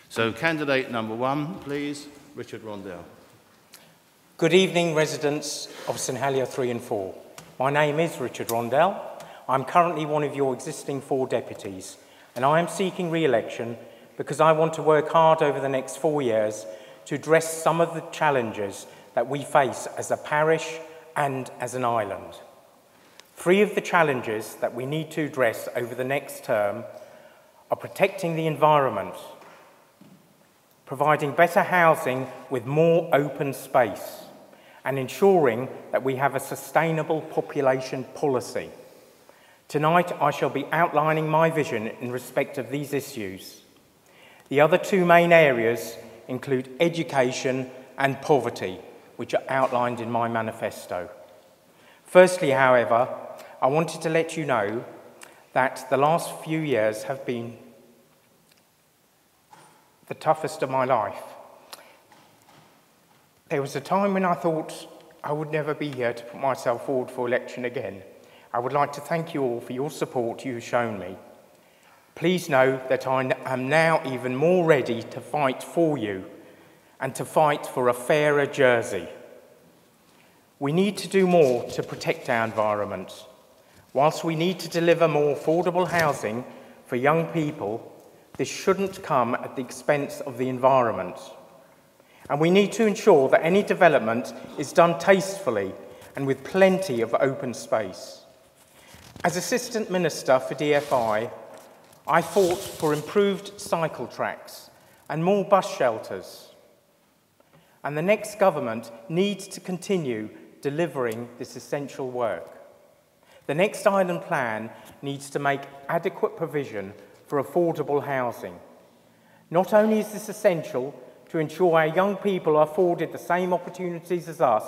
So candidate number 1, please, Richard Rondel. Good evening, residents of St Helier 3 and 4. My name is Richard Rondel. I'm currently one of your existing 4 deputies, and I am seeking re-election because I want to work hard over the next 4 years to address some of the challenges that we face as a parish and as an island. 3 of the challenges that we need to address over the next term are protecting the environment, providing better housing with more open space, and ensuring that we have a sustainable population policy. Tonight, I shall be outlining my vision in respect of these issues. The other 2 main areas include education and poverty, which are outlined in my manifesto. Firstly, however, I wanted to let you know that the last few years have been the toughest of my life. There was a time when I thought I would never be here to put myself forward for election again. I would like to thank you all for your support you have shown me. Please know that I am now even more ready to fight for you and to fight for a fairer Jersey. We need to do more to protect our environment. Whilst we need to deliver more affordable housing for young people, this shouldn't come at the expense of the environment. And we need to ensure that any development is done tastefully and with plenty of open space. As Assistant Minister for DFI, I fought for improved cycle tracks and more bus shelters. And the next government needs to continue delivering this essential work. The next island plan needs to make adequate provision for affordable housing. Not only is this essential to ensure our young people are afforded the same opportunities as us,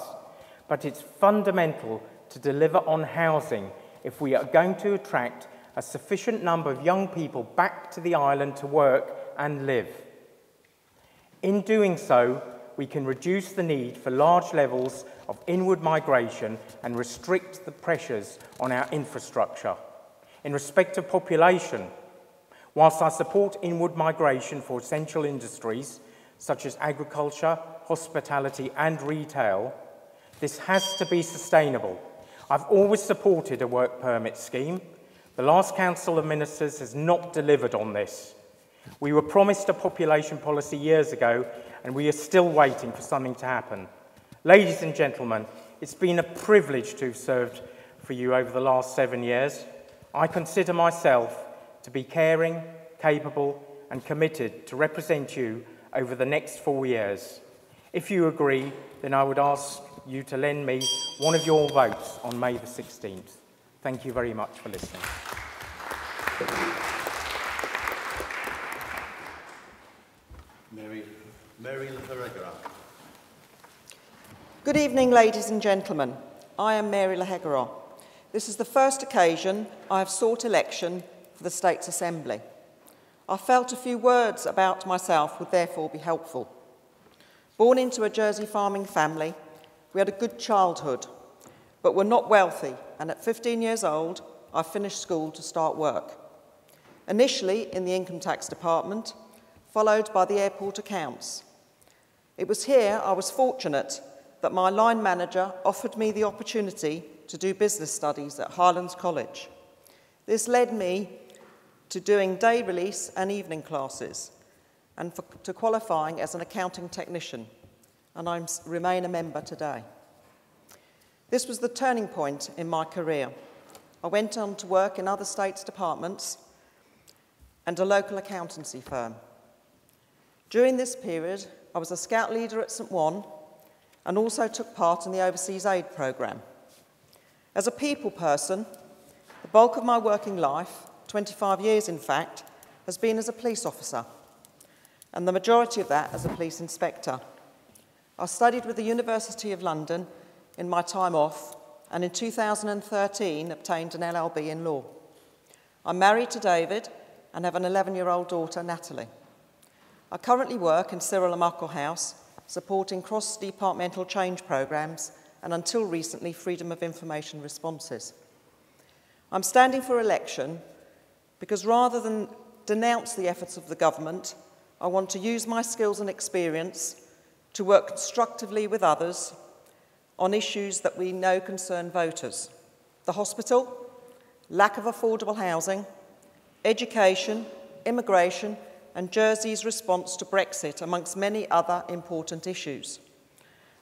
but it's fundamental to deliver on housing if we are going to attract a sufficient number of young people back to the island to work and live. In doing so, we can reduce the need for large levels of inward migration and restrict the pressures on our infrastructure. In respect of population, whilst I support inward migration for essential industries, such as agriculture, hospitality and retail, this has to be sustainable. I've always supported a work permit scheme. The last Council of Ministers has not delivered on this. We were promised a population policy years ago, and we are still waiting for something to happen. Ladies and gentlemen, it's been a privilege to have served for you over the last 7 years. I consider myself to be caring, capable and committed to represent you over the next 4 years. If you agree, then I would ask you to lend me one of your votes on May the 16th. Thank you very much for listening. Mary Lahegara. Good evening, ladies and gentlemen. I am Mary Lahegara. This is the first occasion I have sought election for the States Assembly. I felt a few words about myself would therefore be helpful. Born into a Jersey farming family, we had a good childhood, but were not wealthy, and at 15 years old, I finished school to start work. Initially in the income tax department, followed by the airport accounts. It was here I was fortunate that my line manager offered me the opportunity to do business studies at Highlands College. This led me to doing day release and evening classes, and to qualifying as an accounting technician, and I remain a member today. This was the turning point in my career. I went on to work in other states' departments and a local accountancy firm. During this period, I was a scout leader at St. Juan and also took part in the Overseas Aid Programme. As a people person, the bulk of my working life, 25 years in fact, has been as a police officer, and the majority of that as a police inspector. I studied with the University of London in my time off, and in 2013 obtained an LLB in law. I'm married to David and have an 11-year-old daughter, Natalie. I currently work in Cyril and Muckle House, supporting cross-departmental change programmes and until recently freedom of information responses. I'm standing for election because rather than denounce the efforts of the government, I want to use my skills and experience to work constructively with others on issues that we know concern voters. The hospital, lack of affordable housing, education, immigration, and Jersey's response to Brexit, amongst many other important issues.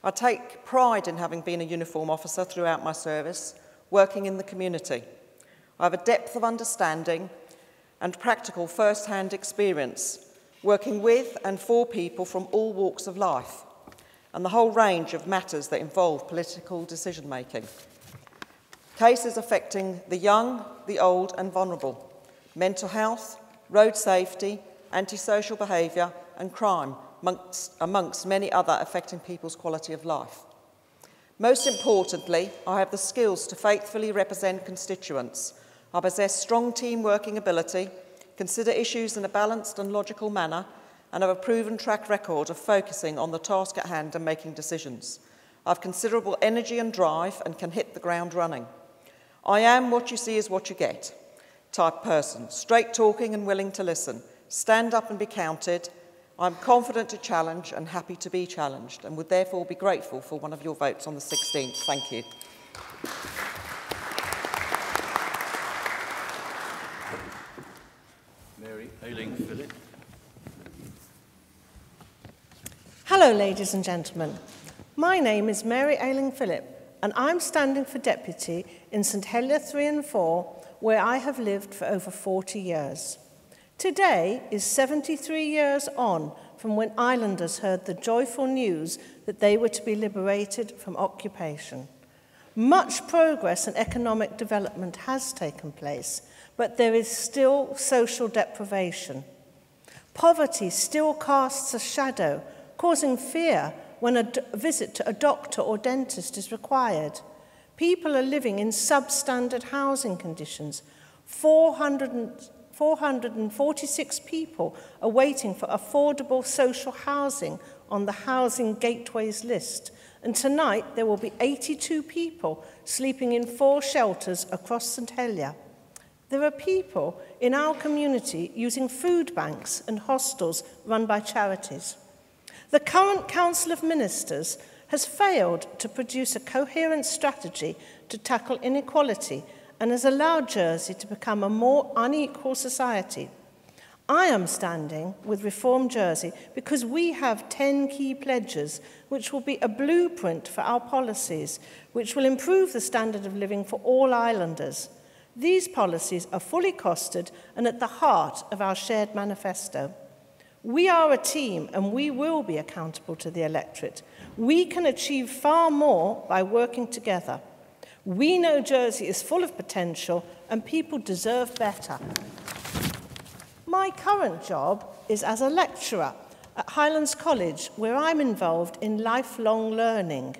I take pride in having been a uniform officer throughout my service, working in the community. I have a depth of understanding and practical first-hand experience, working with and for people from all walks of life, and the whole range of matters that involve political decision-making. Cases affecting the young, the old and vulnerable, mental health, road safety, antisocial behaviour and crime, amongst many other affecting people's quality of life. Most importantly, I have the skills to faithfully represent constituents. I possess strong team working ability, consider issues in a balanced and logical manner, and have a proven track record of focusing on the task at hand and making decisions. I have considerable energy and drive and can hit the ground running. I am what you see is what you get type person, straight talking and willing to listen, stand up and be counted. I'm confident to challenge and happy to be challenged, and would therefore be grateful for one of your votes on the 16th. Thank you. Mary Ayling-PHILLIP. Hello, ladies and gentlemen. My name is Mary Ayling-PHILLIP, and I'm standing for deputy in St Helier 3 and 4, where I have lived for over 40 years. Today is 73 years on from when islanders heard the joyful news that they were to be liberated from occupation. Much progress and economic development has taken place, but there is still social deprivation. Poverty still casts a shadow, causing fear when a visit to a doctor or dentist is required. People are living in substandard housing conditions. 446 people are waiting for affordable social housing on the Housing Gateways list. And tonight there will be 82 people sleeping in 4 shelters across St Helier. There are people in our community using food banks and hostels run by charities. The current Council of Ministers has failed to produce a coherent strategy to tackle inequality and has allowed Jersey to become a more unequal society. I am standing with Reform Jersey because we have 10 key pledges which will be a blueprint for our policies, which will improve the standard of living for all islanders. These policies are fully costed and at the heart of our shared manifesto. We are a team and we will be accountable to the electorate. We can achieve far more by working together. We know Jersey is full of potential and people deserve better. My current job is as a lecturer at Highlands College, where I'm involved in lifelong learning.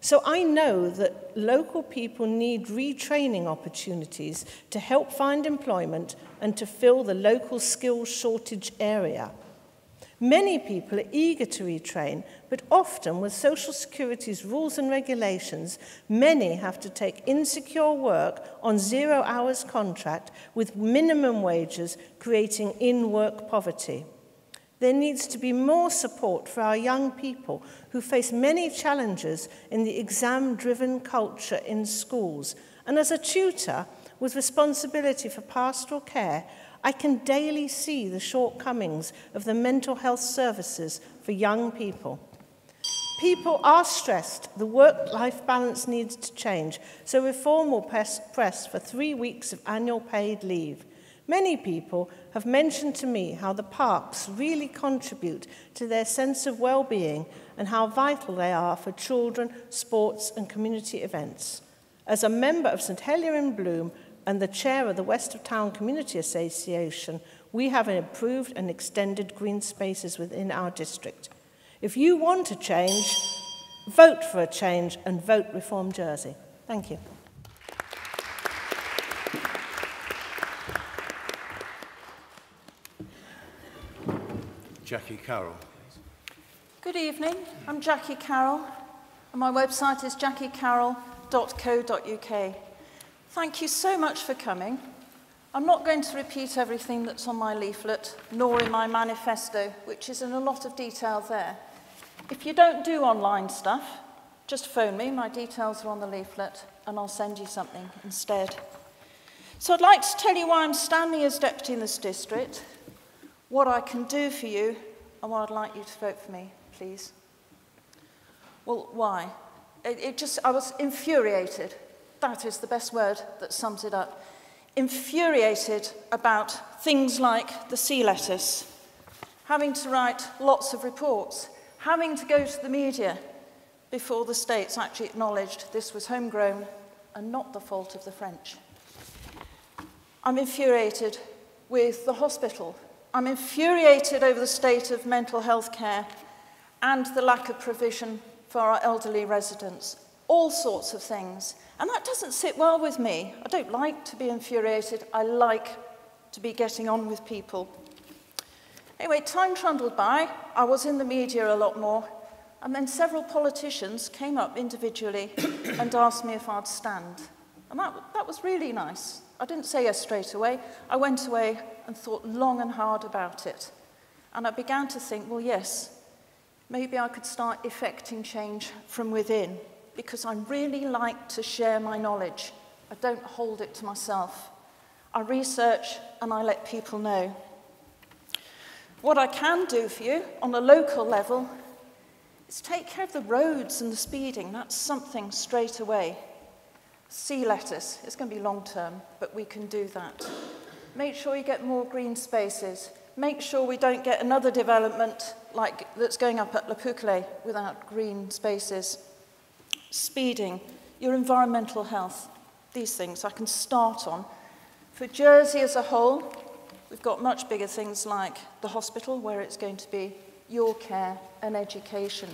So I know that local people need retraining opportunities to help find employment and to fill the local skills shortage area. Many people are eager to retrain, but often with Social Security's rules and regulations, many have to take insecure work on 0 hours contract with minimum wages, creating in-work poverty. There needs to be more support for our young people who face many challenges in the exam-driven culture in schools. And as a tutor with responsibility for pastoral care, I can daily see the shortcomings of the mental health services for young people. People are stressed. The work-life balance needs to change, so Reform will press for 3 weeks of annual paid leave. Many people have mentioned to me how the parks really contribute to their sense of well-being and how vital they are for children, sports and community events. As a member of St Helier in Bloom and the chair of the West of Town Community Association, we have improved and extended green spaces within our district. If you want a change, vote for a change and vote Reform Jersey. Thank you. Jackie Carroll. Good evening, I'm Jackie Carroll, and my website is jackiecarroll.co.uk. Thank you so much for coming. I'm not going to repeat everything that's on my leaflet, nor in my manifesto, which is in a lot of detail there. If you don't do online stuff, just phone me, my details are on the leaflet, and I'll send you something instead. So I'd like to tell you why I'm standing as deputy in this district, what I can do for you, and why I'd like you to vote for me, please. Well, why? I was infuriated. That is the best word that sums it up. Infuriated about things like the sea lettuce, having to write lots of reports, having to go to the media before the states actually acknowledged this was homegrown and not the fault of the French. I'm infuriated with the hospital. I'm infuriated over the state of mental health care and the lack of provision for our elderly residents. All sorts of things. And that doesn't sit well with me. I don't like to be infuriated. I like to be getting on with people. Anyway, time trundled by. I was in the media a lot more. And then several politicians came up individually and asked me if I'd stand. And that was really nice. I didn't say yes straight away. I went away and thought long and hard about it. And I began to think, well, yes, maybe I could start effecting change from within, because I really like to share my knowledge. I don't hold it to myself. I research and I let people know. What I can do for you on a local level is take care of the roads and the speeding. That's something straight away. Sea lettuce, it's going to be long term, but we can do that. Make sure you get more green spaces. Make sure we don't get another development like that's going up at La Pouclet without green spaces. Speeding, your environmental health, these things I can start on. For Jersey as a whole, we've got much bigger things like the hospital, where it's going to be your care and education.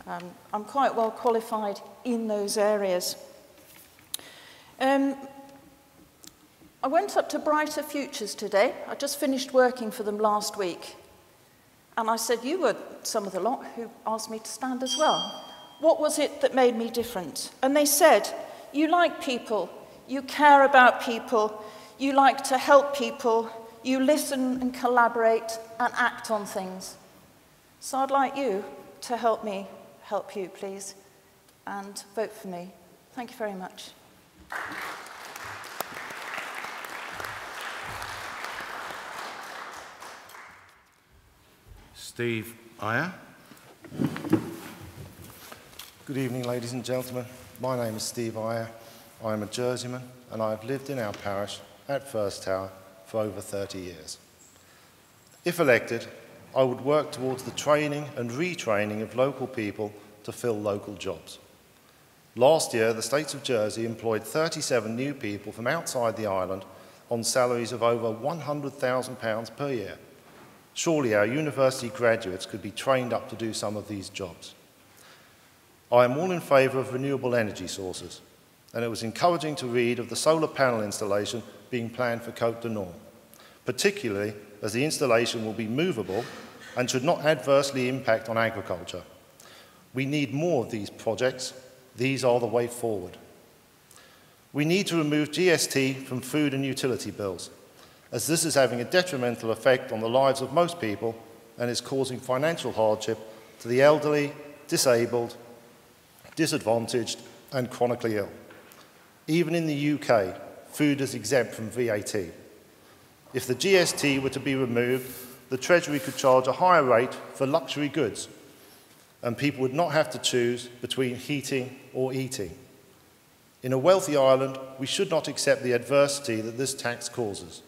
I'm quite well qualified in those areas. I went up to Brighter Futures today. I just finished working for them last week. And I said, you were some of the lot who asked me to stand as well. What was it that made me different? And they said, you like people, you care about people, you like to help people, you listen and collaborate and act on things. So I'd like you to help me help you, please, and vote for me. Thank you very much. Steve AHIER. Good evening, ladies and gentlemen. My name is Steve AHIER. I am a Jerseyman, and I have lived in our parish at First Tower for over 30 years. If elected, I would work towards the training and retraining of local people to fill local jobs. Last year, the States of Jersey employed 37 new people from outside the island on salaries of over £100,000 per year. Surely our university graduates could be trained up to do some of these jobs. I am all in favour of renewable energy sources, and it was encouraging to read of the solar panel installation being planned for Côte de Nord, particularly as the installation will be movable and should not adversely impact on agriculture. We need more of these projects. These are the way forward. We need to remove GST from food and utility bills, as this is having a detrimental effect on the lives of most people and is causing financial hardship to the elderly, disabled, disadvantaged and chronically ill. Even in the UK, food is exempt from VAT. If the GST were to be removed, the Treasury could charge a higher rate for luxury goods, and people would not have to choose between heating or eating. In a wealthy island, we should not accept the adversity that this tax causes.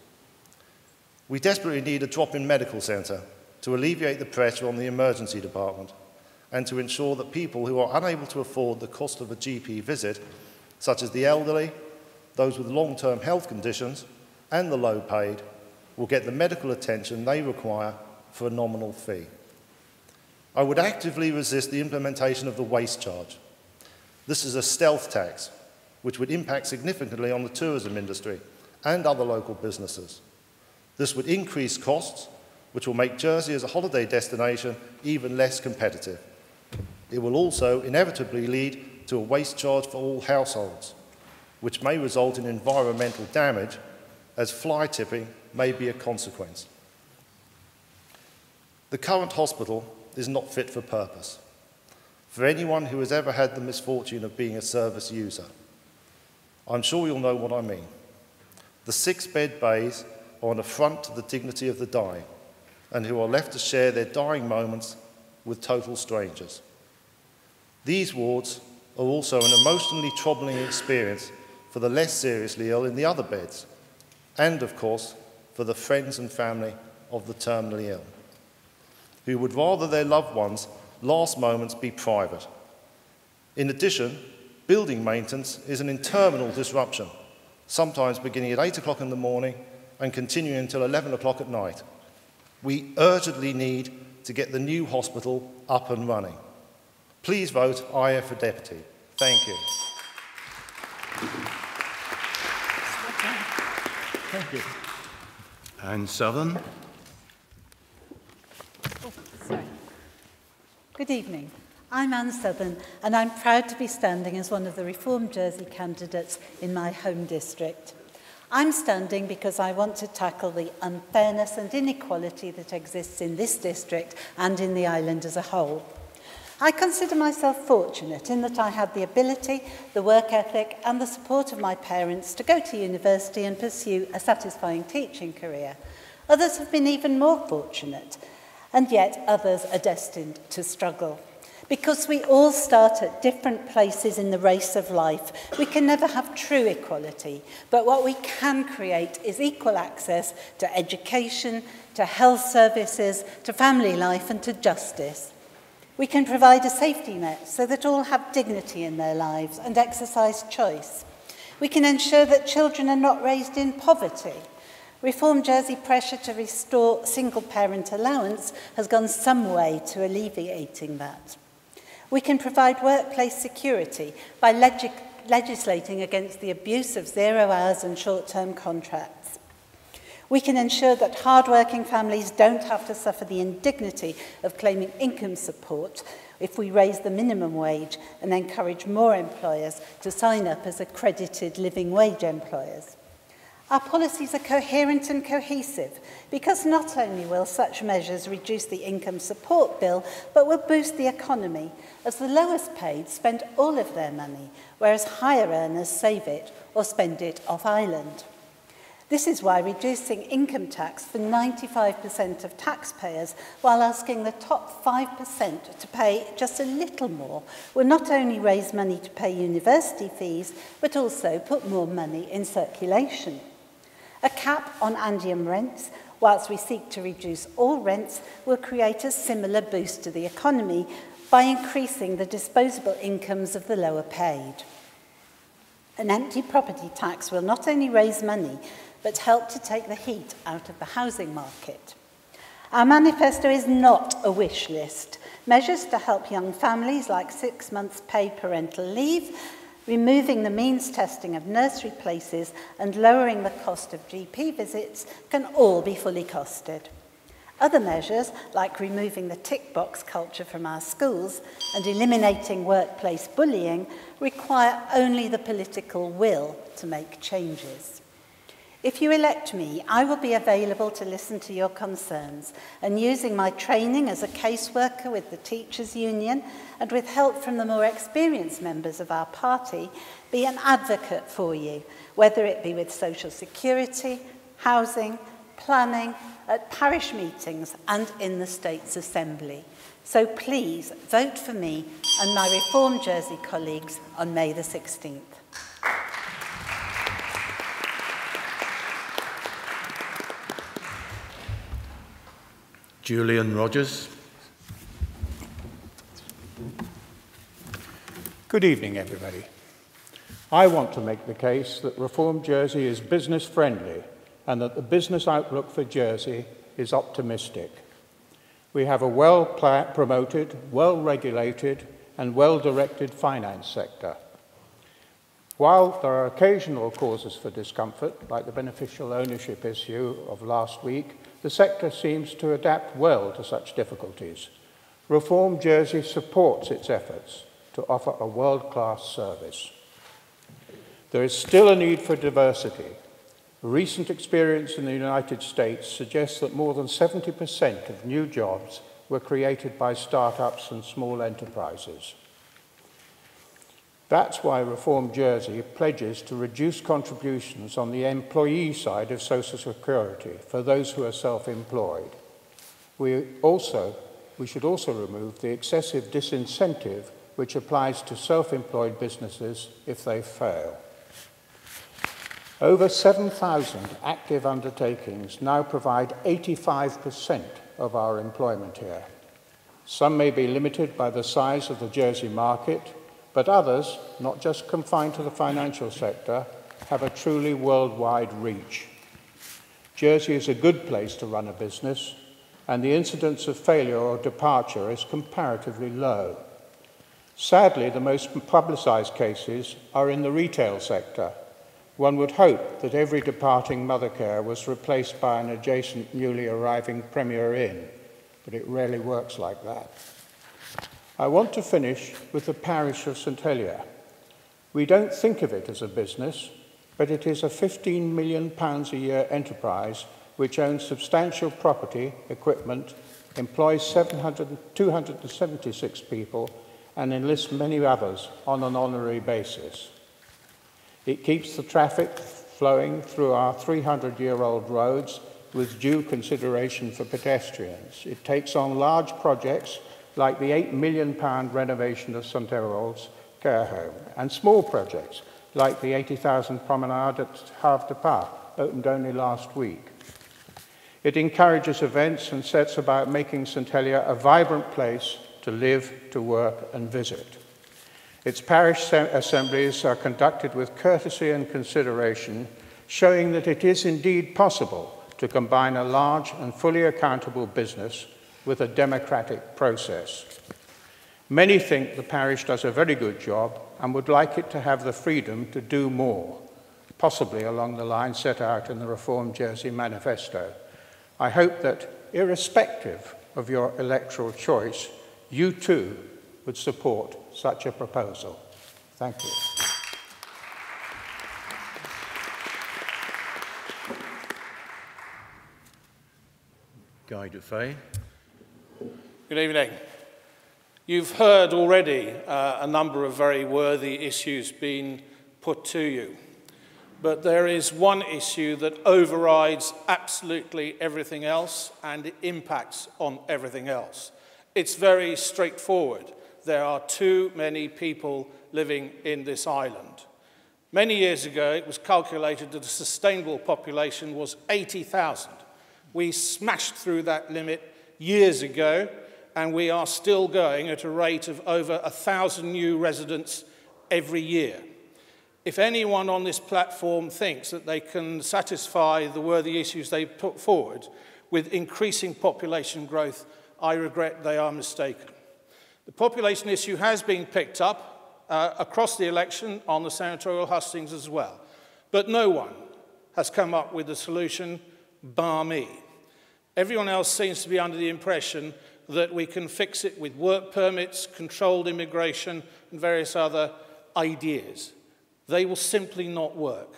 We desperately need a drop-in medical centre to alleviate the pressure on the emergency department and to ensure that people who are unable to afford the cost of a GP visit, such as the elderly, those with long-term health conditions, and the low-paid, will get the medical attention they require for a nominal fee. I would actively resist the implementation of the waste charge. This is a stealth tax, which would impact significantly on the tourism industry and other local businesses. This would increase costs, which will make Jersey as a holiday destination even less competitive. It will also inevitably lead to a waste charge for all households, which may result in environmental damage as fly tipping may be a consequence. The current hospital is not fit for purpose. For anyone who has ever had the misfortune of being a service user, I'm sure you'll know what I mean. The 6-bed bays are an affront to the dignity of the dying and who are left to share their dying moments with total strangers. These wards are also an emotionally troubling experience for the less seriously ill in the other beds, and of course for the friends and family of the terminally ill, who would rather their loved ones' last moments be private. In addition, building maintenance is an interminable disruption, sometimes beginning at 8 o'clock in the morning and continuing until 11 o'clock at night. We urgently need to get the new hospital up and running. Please vote AHIER for deputy. Thank you. Thank you. And Southern. Oh, sorry. Good evening. I'm Anne Southern, and I'm proud to be standing as one of the Reform Jersey candidates in my home district. I'm standing because I want to tackle the unfairness and inequality that exists in this district and in the island as a whole. I consider myself fortunate in that I had the ability, the work ethic and the support of my parents to go to university and pursue a satisfying teaching career. Others have been even more fortunate, and yet others are destined to struggle. Because we all start at different places in the race of life, we can never have true equality, but what we can create is equal access to education, to health services, to family life and to justice. We can provide a safety net so that all have dignity in their lives and exercise choice. We can ensure that children are not raised in poverty. Reform Jersey pressure to restore single-parent allowance has gone some way to alleviating that. We can provide workplace security by legislating against the abuse of 0 hours and short-term contracts. We can ensure that hard-working families don't have to suffer the indignity of claiming income support if we raise the minimum wage and encourage more employers to sign up as accredited living wage employers. Our policies are coherent and cohesive because not only will such measures reduce the income support bill, but will boost the economy as the lowest paid spend all of their money, whereas higher earners save it or spend it off-island. This is why reducing income tax for 95% of taxpayers while asking the top 5% to pay just a little more will not only raise money to pay university fees, but also put more money in circulation. A cap on Andean rents, whilst we seek to reduce all rents, will create a similar boost to the economy by increasing the disposable incomes of the lower paid. An empty property tax will not only raise money, but help to take the heat out of the housing market. Our manifesto is not a wish list. Measures to help young families like 6 months paid parental leave, removing the means testing of nursery places and lowering the cost of GP visits can all be fully costed. Other measures, like removing the tick box culture from our schools and eliminating workplace bullying, require only the political will to make changes. If you elect me, I will be available to listen to your concerns and using my training as a caseworker with the Teachers' Union and with help from the more experienced members of our party, be an advocate for you, whether it be with social security, housing, planning, at parish meetings and in the States Assembly. So please vote for me and my Reform Jersey colleagues on May the 16th. Julian Rogers. Good evening, everybody. I want to make the case that Reform Jersey is business friendly and that the business outlook for Jersey is optimistic. We have a well-promoted, well-regulated and well-directed finance sector. While there are occasional causes for discomfort, like the beneficial ownership issue of last week, the sector seems to adapt well to such difficulties. Reform Jersey supports its efforts to offer a world-class service. There is still a need for diversity. Recent experience in the United States suggests that more than 70% of new jobs were created by startups and small enterprises. That's why Reform Jersey pledges to reduce contributions on the employee side of Social Security for those who are self-employed. We should also remove the excessive disincentive which applies to self-employed businesses if they fail. Over 7,000 active undertakings now provide 85% of our employment here. Some may be limited by the size of the Jersey market, but others, not just confined to the financial sector, have a truly worldwide reach. Jersey is a good place to run a business, and the incidence of failure or departure is comparatively low. Sadly, the most publicised cases are in the retail sector. One would hope that every departing Mothercare was replaced by an adjacent newly arriving Premier Inn, but it rarely works like that. I want to finish with the parish of St Helier. We don't think of it as a business, but it is a £15 million a year enterprise which owns substantial property, equipment, employs 276 people, and enlists many others on an honorary basis. It keeps the traffic flowing through our 300-year-old roads with due consideration for pedestrians. It takes on large projects like the £8 million renovation of St Errold's care home, and small projects like the 80,000 promenade at Havre de Pas, opened only last week. It encourages events and sets about making St Helier a vibrant place to live, to work and visit. Its parish assemblies are conducted with courtesy and consideration, showing that it is indeed possible to combine a large and fully accountable business with a democratic process. Many think the parish does a very good job and would like it to have the freedom to do more, possibly along the lines set out in the Reform Jersey Manifesto. I hope that, irrespective of your electoral choice, you too would support such a proposal. Thank you. Guy Dufay. Good evening. You've heard already a number of very worthy issues being put to you, but there is one issue that overrides absolutely everything else and it impacts on everything else. It's very straightforward. There are too many people living in this island. Many years ago, it was calculated that the sustainable population was 80,000. We smashed through that limit years ago, and we are still going at a rate of over 1,000 new residents every year. If anyone on this platform thinks that they can satisfy the worthy issues they put forward with increasing population growth, I regret they are mistaken. The population issue has been picked up across the election on the senatorial hustings as well, but no one has come up with a solution, bar me. Everyone else seems to be under the impression that we can fix it with work permits, controlled immigration, and various other ideas. They will simply not work.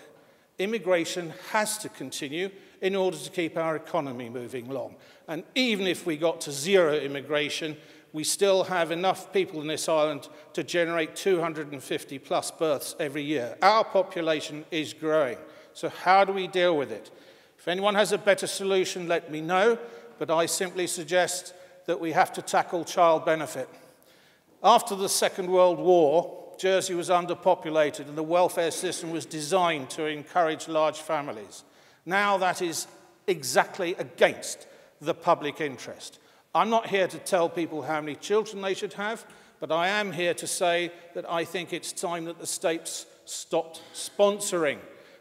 Immigration has to continue in order to keep our economy moving along. And even if we got to zero immigration, we still have enough people in this island to generate 250 plus births every year. Our population is growing. So how do we deal with it? If anyone has a better solution, let me know, but I simply suggest that we have to tackle child benefit. After the Second World War, Jersey was underpopulated and the welfare system was designed to encourage large families. Now that is exactly against the public interest. I'm not here to tell people how many children they should have, but I am here to say that I think it's time that the states stopped sponsoring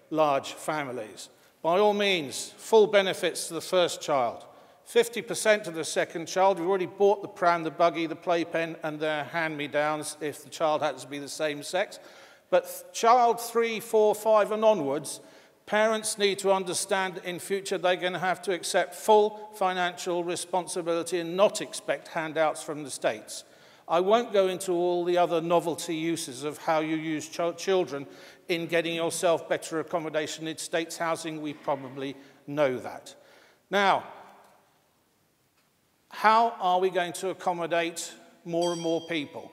large families. By all means, full benefits to the first child, 50% to the second child. We've already bought the pram, the buggy, the playpen, and their hand-me-downs if the child happens to be the same sex. But child 3, 4, 5 and onwards, parents need to understand that in future they're going to have to accept full financial responsibility and not expect handouts from the states. I won't go into all the other novelty uses of how you use children in getting yourself better accommodation in states housing. We probably know that. Now, how are we going to accommodate more and more people?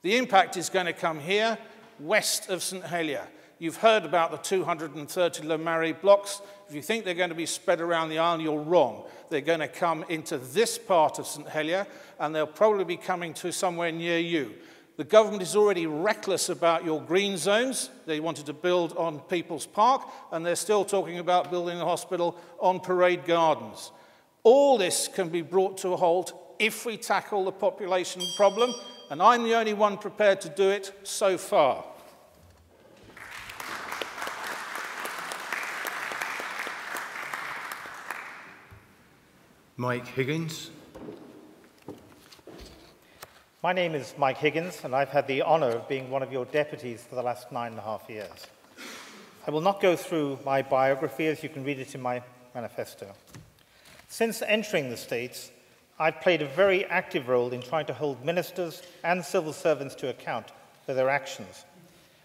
The impact is going to come here, west of St Helier. You've heard about the 230 Le Marais blocks. If you think they're going to be spread around the island, you're wrong. They're going to come into this part of St Helier, and they'll probably be coming to somewhere near you. The government is already reckless about your green zones. They wanted to build on People's Park, and they're still talking about building a hospital on Parade Gardens. All this can be brought to a halt if we tackle the population problem, and I'm the only one prepared to do it so far. Mike Higgins. My name is Mike Higgins, and I've had the honour of being one of your deputies for the last 9.5 years. I will not go through my biography, as you can read it in my manifesto. Since entering the States, I've played a very active role in trying to hold ministers and civil servants to account for their actions,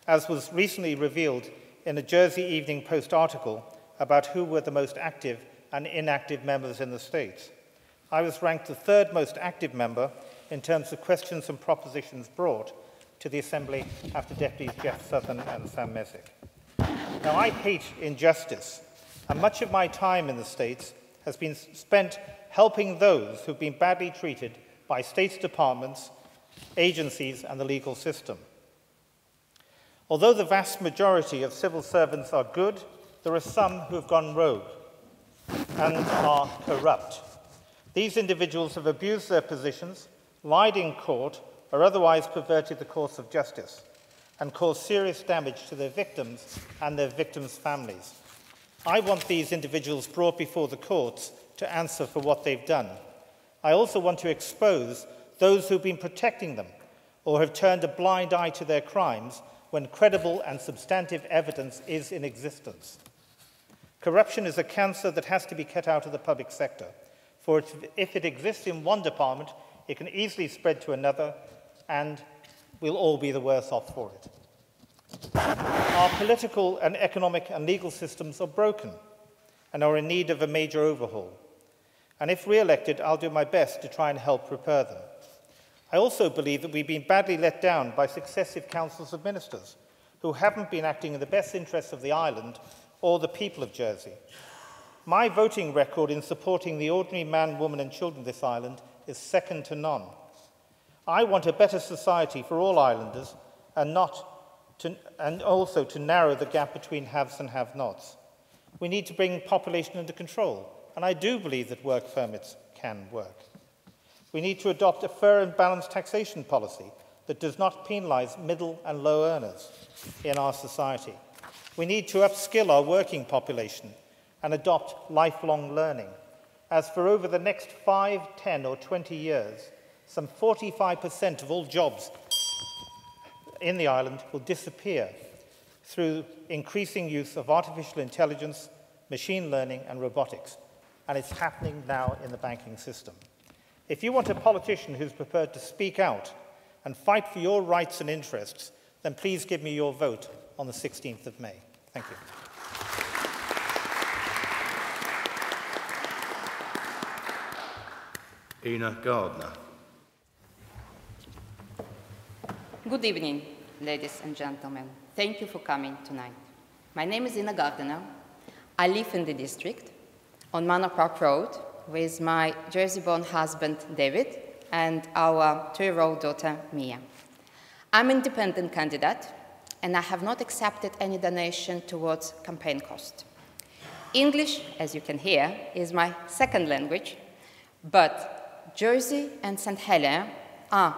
as was recently revealed in a Jersey Evening Post article about who were the most active and inactive members in the States. I was ranked the third most active member in terms of questions and propositions brought to the Assembly after Deputies Jeff Southern and Sam Messick. Now, I hate injustice, and much of my time in the States has been spent helping those who've been badly treated by States departments, agencies, and the legal system. Although the vast majority of civil servants are good, there are some who have gone rogue and are corrupt. These individuals have abused their positions, lied in court, or otherwise perverted the course of justice, and caused serious damage to their victims and their victims' families. I want these individuals brought before the courts to answer for what they've done. I also want to expose those who've been protecting them or have turned a blind eye to their crimes when credible and substantive evidence is in existence. Corruption is a cancer that has to be cut out of the public sector, for if it exists in one department, it can easily spread to another, and we'll all be the worse off for it. Our political and economic and legal systems are broken and are in need of a major overhaul. And if re-elected, I'll do my best to try and help repair them. I also believe that we've been badly let down by successive councils of ministers who haven't been acting in the best interests of the island or the people of Jersey. My voting record in supporting the ordinary man, woman and children of this island is second to none. I want a better society for all islanders and also to narrow the gap between haves and have-nots. We need to bring population under control, and I do believe that work permits can work. We need to adopt a fair and balanced taxation policy that does not penalise middle and low earners in our society. We need to upskill our working population and adopt lifelong learning, as for over the next 5, 10 or 20 years, some 45% of all jobs in the island will disappear through increasing use of artificial intelligence, machine learning and robotics, and it's happening now in the banking system. If you want a politician who's prepared to speak out and fight for your rights and interests, then please give me your vote on the 16th of May. Thank you. Ina Gardiner. Good evening, ladies and gentlemen. Thank you for coming tonight. My name is Ina Gardiner. I live in the district on Manor Park Road with my Jersey-born husband, David, and our 2-year-old daughter, Mia. I'm an independent candidate, and I have not accepted any donation towards campaign cost. English, as you can hear, is my second language, but Jersey and St Helier are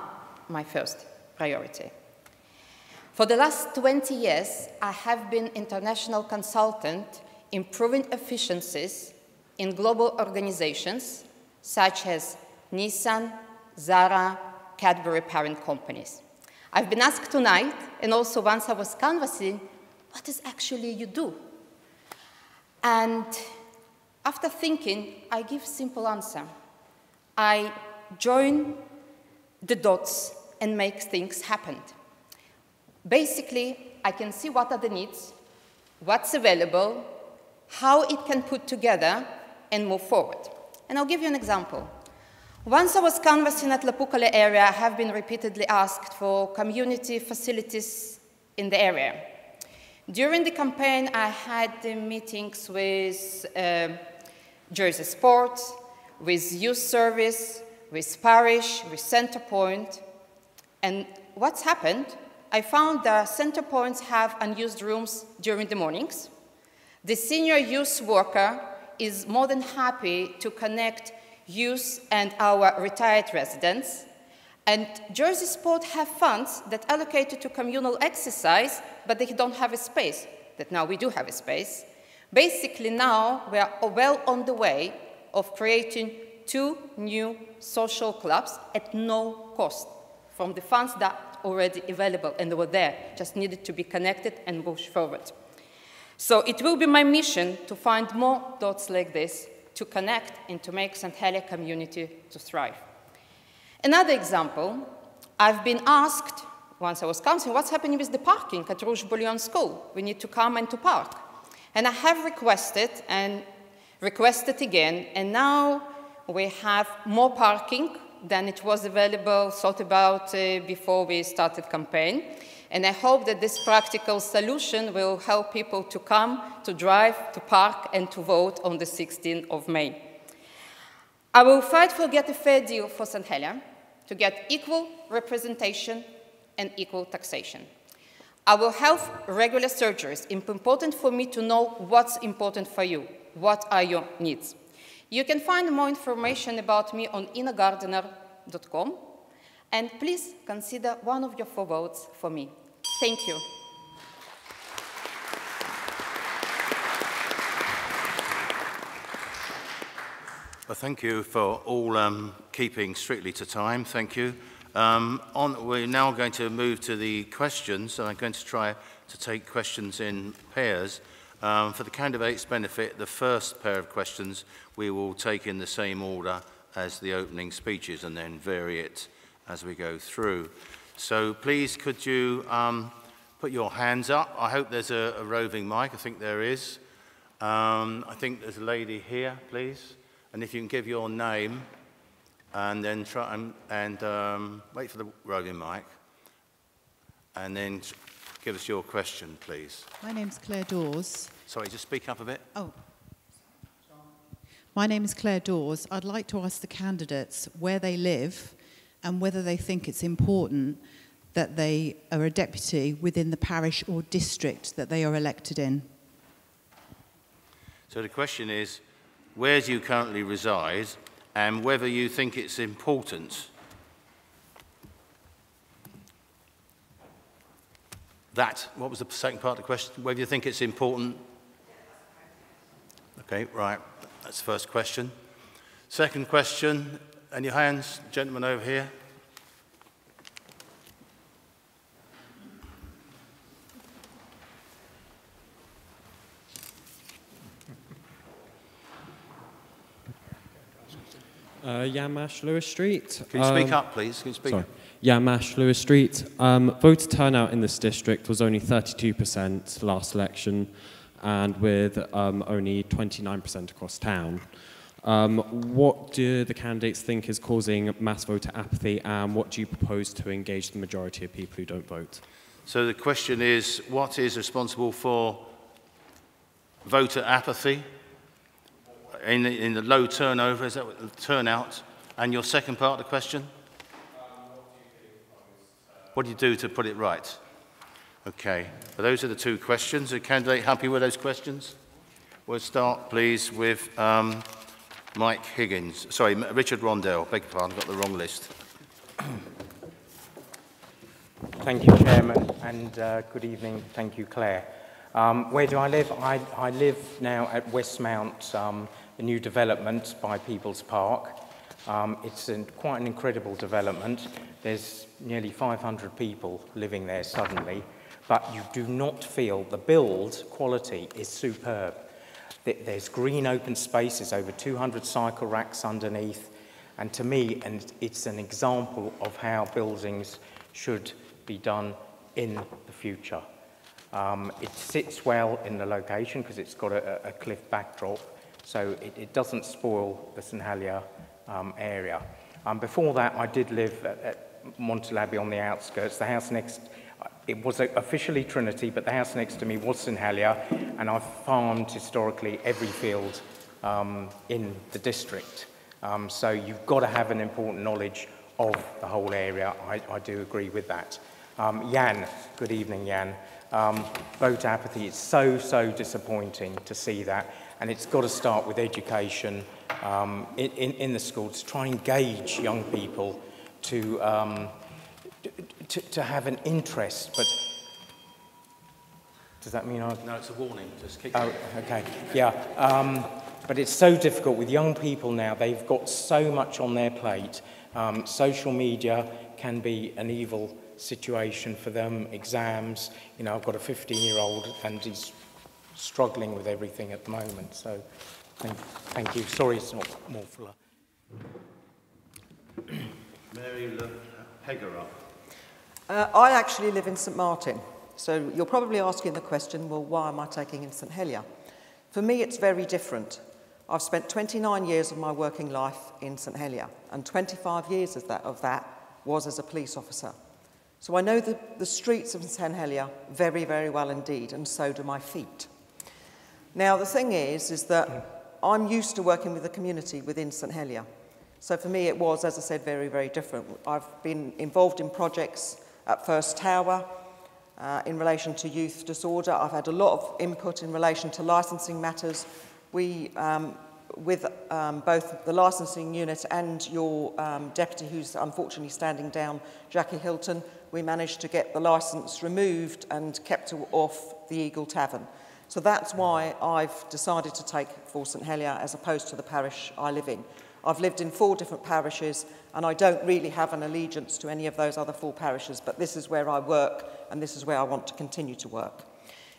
my first priority. For the last 20 years, I have been international consultant improving efficiencies in global organizations such as Nissan, Zara, Cadbury parent companies. I've been asked tonight, and also once I was canvassing, what is actually you do? And after thinking, I give a simple answer. I join the dots and make things happen. Basically, I can see what are the needs, what's available, how it can put together and move forward. And I'll give you an example. Once I was canvassing at Lapukale area, I have been repeatedly asked for community facilities in the area. During the campaign, I had meetings with Jersey Sport, with youth service, with parish, with Centre Point. And what's happened, I found that Centre Points have unused rooms during the mornings. The senior youth worker is more than happy to connect youth and our retired residents. And Jersey Sport have funds that are allocated to communal exercise, but they don't have a space, that now we do have a space. Basically now we are well on the way of creating 2 new social clubs at no cost from the funds that are already available and were there, just needed to be connected and push forward. So it will be my mission to find more dots like this to connect and to make St. Helier community to thrive. Another example, I've been asked, once I was counseling, what's happening with the parking at Rouge Bouillon School? We need to come and to park. And I have requested and requested again, and now we have more parking than it was available, thought about before we started campaign. And I hope that this practical solution will help people to come, to drive, to park, and to vote on the 16th of May. I will fight for get a fair deal for St. Helier, to get equal representation and equal taxation. I will have regular surgeries. It's important for me to know what's important for you. What are your needs? You can find more information about me on inagardiner.com, and please consider one of your 4 votes for me. Thank you. Well, thank you for all keeping strictly to time. Thank you. We're now going to move to the questions, and I'm going to try to take questions in pairs. For the candidates' benefit, the first pair of questions we will take in the same order as the opening speeches and then vary it as we go through. So please, could you put your hands up? I hope there's a roving mic. I think there is. I think there's a lady here, please. And if you can give your name and then try and wait for the roving mic and then give us your question, please. My name's Claire Dawes. Sorry, just speak up a bit. Oh. My name is Claire Dawes. I'd like to ask the candidates where they live and whether they think it's important that they are a deputy within the parish or district that they are elected in. So the question is, where do you currently reside and whether you think it's important that, what was the second part of the question? Whether you think it's important? Okay, right, that's the first question. Second question, any hands, gentleman over here? Yamash Lewis Street. Can you speak up, please? Can you speak up? Yamash Lewis Street. Voter turnout in this district was only 32% last election, and with only 29% across town. What do the candidates think is causing mass voter apathy, and what do you propose to engage the majority of people who don't vote? So the question is, what is responsible for voter apathy? In the low turnover, is that what, the turnout? And your second part of the question? What do you do to put it right? Okay, well, those are the 2 questions. Is the candidate happy with those questions? We'll start, please, with Mike Higgins. Sorry, Richard Rondell. Beg your pardon, I've got the wrong list. Thank you, Chairman, and good evening. Thank you, Claire. Where do I live? I live now at Westmount, a new development by People's Park. It's quite an incredible development. There's nearly 500 people living there suddenly, but you do not feel the build quality is superb. There's green open spaces, over 200 cycle racks underneath, And to me, and it's an example of how buildings should be done in the future. It sits well in the location because it's got a cliff backdrop, so it doesn't spoil the St Helier area. Before that, I did live at Montalabby on the outskirts. The house next, it was officially Trinity, but the house next to me was St Helier, and I've farmed historically every field in the district. So you've got to have an important knowledge of the whole area. I do agree with that. Jan, good evening, Jan. Voter apathy, it's so disappointing to see that, and it's got to start with education in the schools, to try and engage young people to have an interest. But does that mean No, it's a warning. Just keep going. Oh, okay. Yeah. But it's so difficult with young people now. They've got so much on their plate. Social media can be an evil situation for them. Exams. You know, I've got a 15-year-old and he's struggling with everything at the moment. So thank you. Sorry it's not more fuller. Mary Hegerer. I actually live in St Martin. So you're probably asking the question, well, why am I taking in St Helier? For me, it's very different. I've spent 29 years of my working life in St Helier, and 25 years of that was as a police officer. So I know the streets of St Helier very, very well indeed, and so do my feet. Now, the thing is that I'm used to working with the community within St Helier. So for me, it was, as I said, very, very different. I've been involved in projects at First Tower in relation to youth disorder. I've had a lot of input in relation to licensing matters. We, with both the licensing unit and your deputy, who's unfortunately standing down, Jackie Hilton, we managed to get the licence removed and kept off the Eagle Tavern. So that's why I've decided to take for St Helier as opposed to the parish I live in. I've lived in 4 different parishes, and I don't really have an allegiance to any of those other 4 parishes, but this is where I work, and this is where I want to continue to work.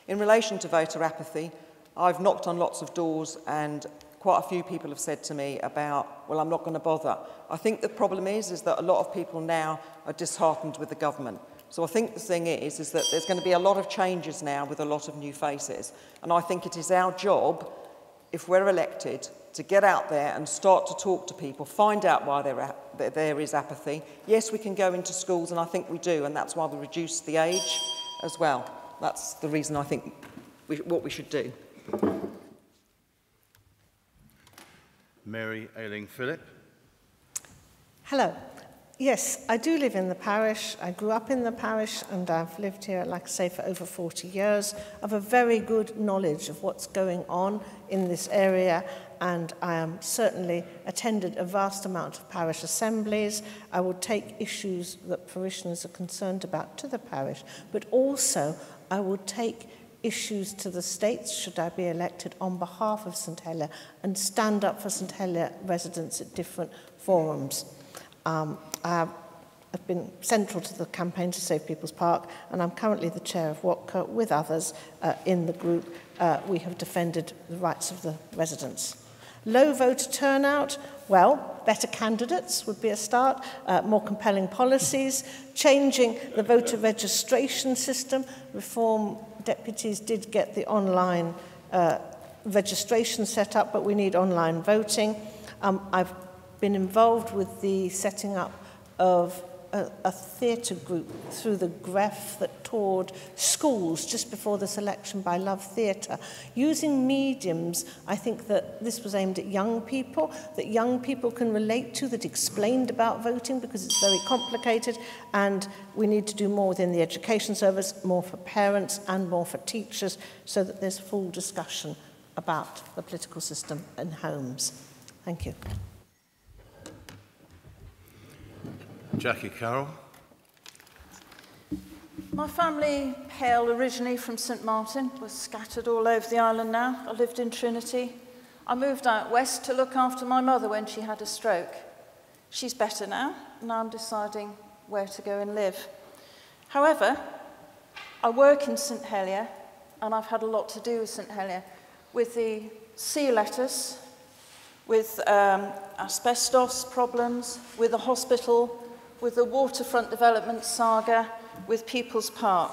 In relation to voter apathy, I've knocked on lots of doors, and quite a few people have said to me about, well, I'm not going to bother. I think the problem is that a lot of people now are disheartened with the government. So I think the thing is that there's going to be a lot of changes now with a lot of new faces. And I think it is our job, if we're elected, to get out there and start to talk to people, find out why there is apathy. Yes, we can go into schools, and I think we do, and that's why we reduce the age as well. That's the reason I think what we should do. Mary AYLING-PHILLIP. Hello. Yes, I do live in the parish. I grew up in the parish, and I've lived here, like I say, for over 40 years. I have a very good knowledge of what's going on in this area, and I am certainly attended a vast amount of parish assemblies. I would take issues that parishioners are concerned about to the parish, but also I would take issues to the States, should I be elected, on behalf of St Helier, and stand up for St Helier residents at different forums. I've been central to the campaign to Save People's Park, and I'm currently the chair of WATCA with others in the group. We have defended the rights of the residents. Low voter turnout, well, better candidates would be a start, more compelling policies, changing the voter registration system. Reform deputies did get the online registration set up, but we need online voting. I've been involved with the setting up of a theatre group through the GREF that toured schools just before this election by Love Theatre. Using mediums, I think that this was aimed at young people, that young people can relate to, that explained about voting because it's very complicated, and we need to do more within the education service, more for parents and more for teachers, so that there's full discussion about the political system in homes. Thank you. Jackie Carroll. My family hail originally from St Martin, was scattered all over the island now. I lived in Trinity. I moved out west to look after my mother when she had a stroke. She's better now, and I'm deciding where to go and live. However, I work in St Helier, and I've had a lot to do with St Helier, with the sea letters, with asbestos problems, with the hospital, with the waterfront development saga, with People's Park.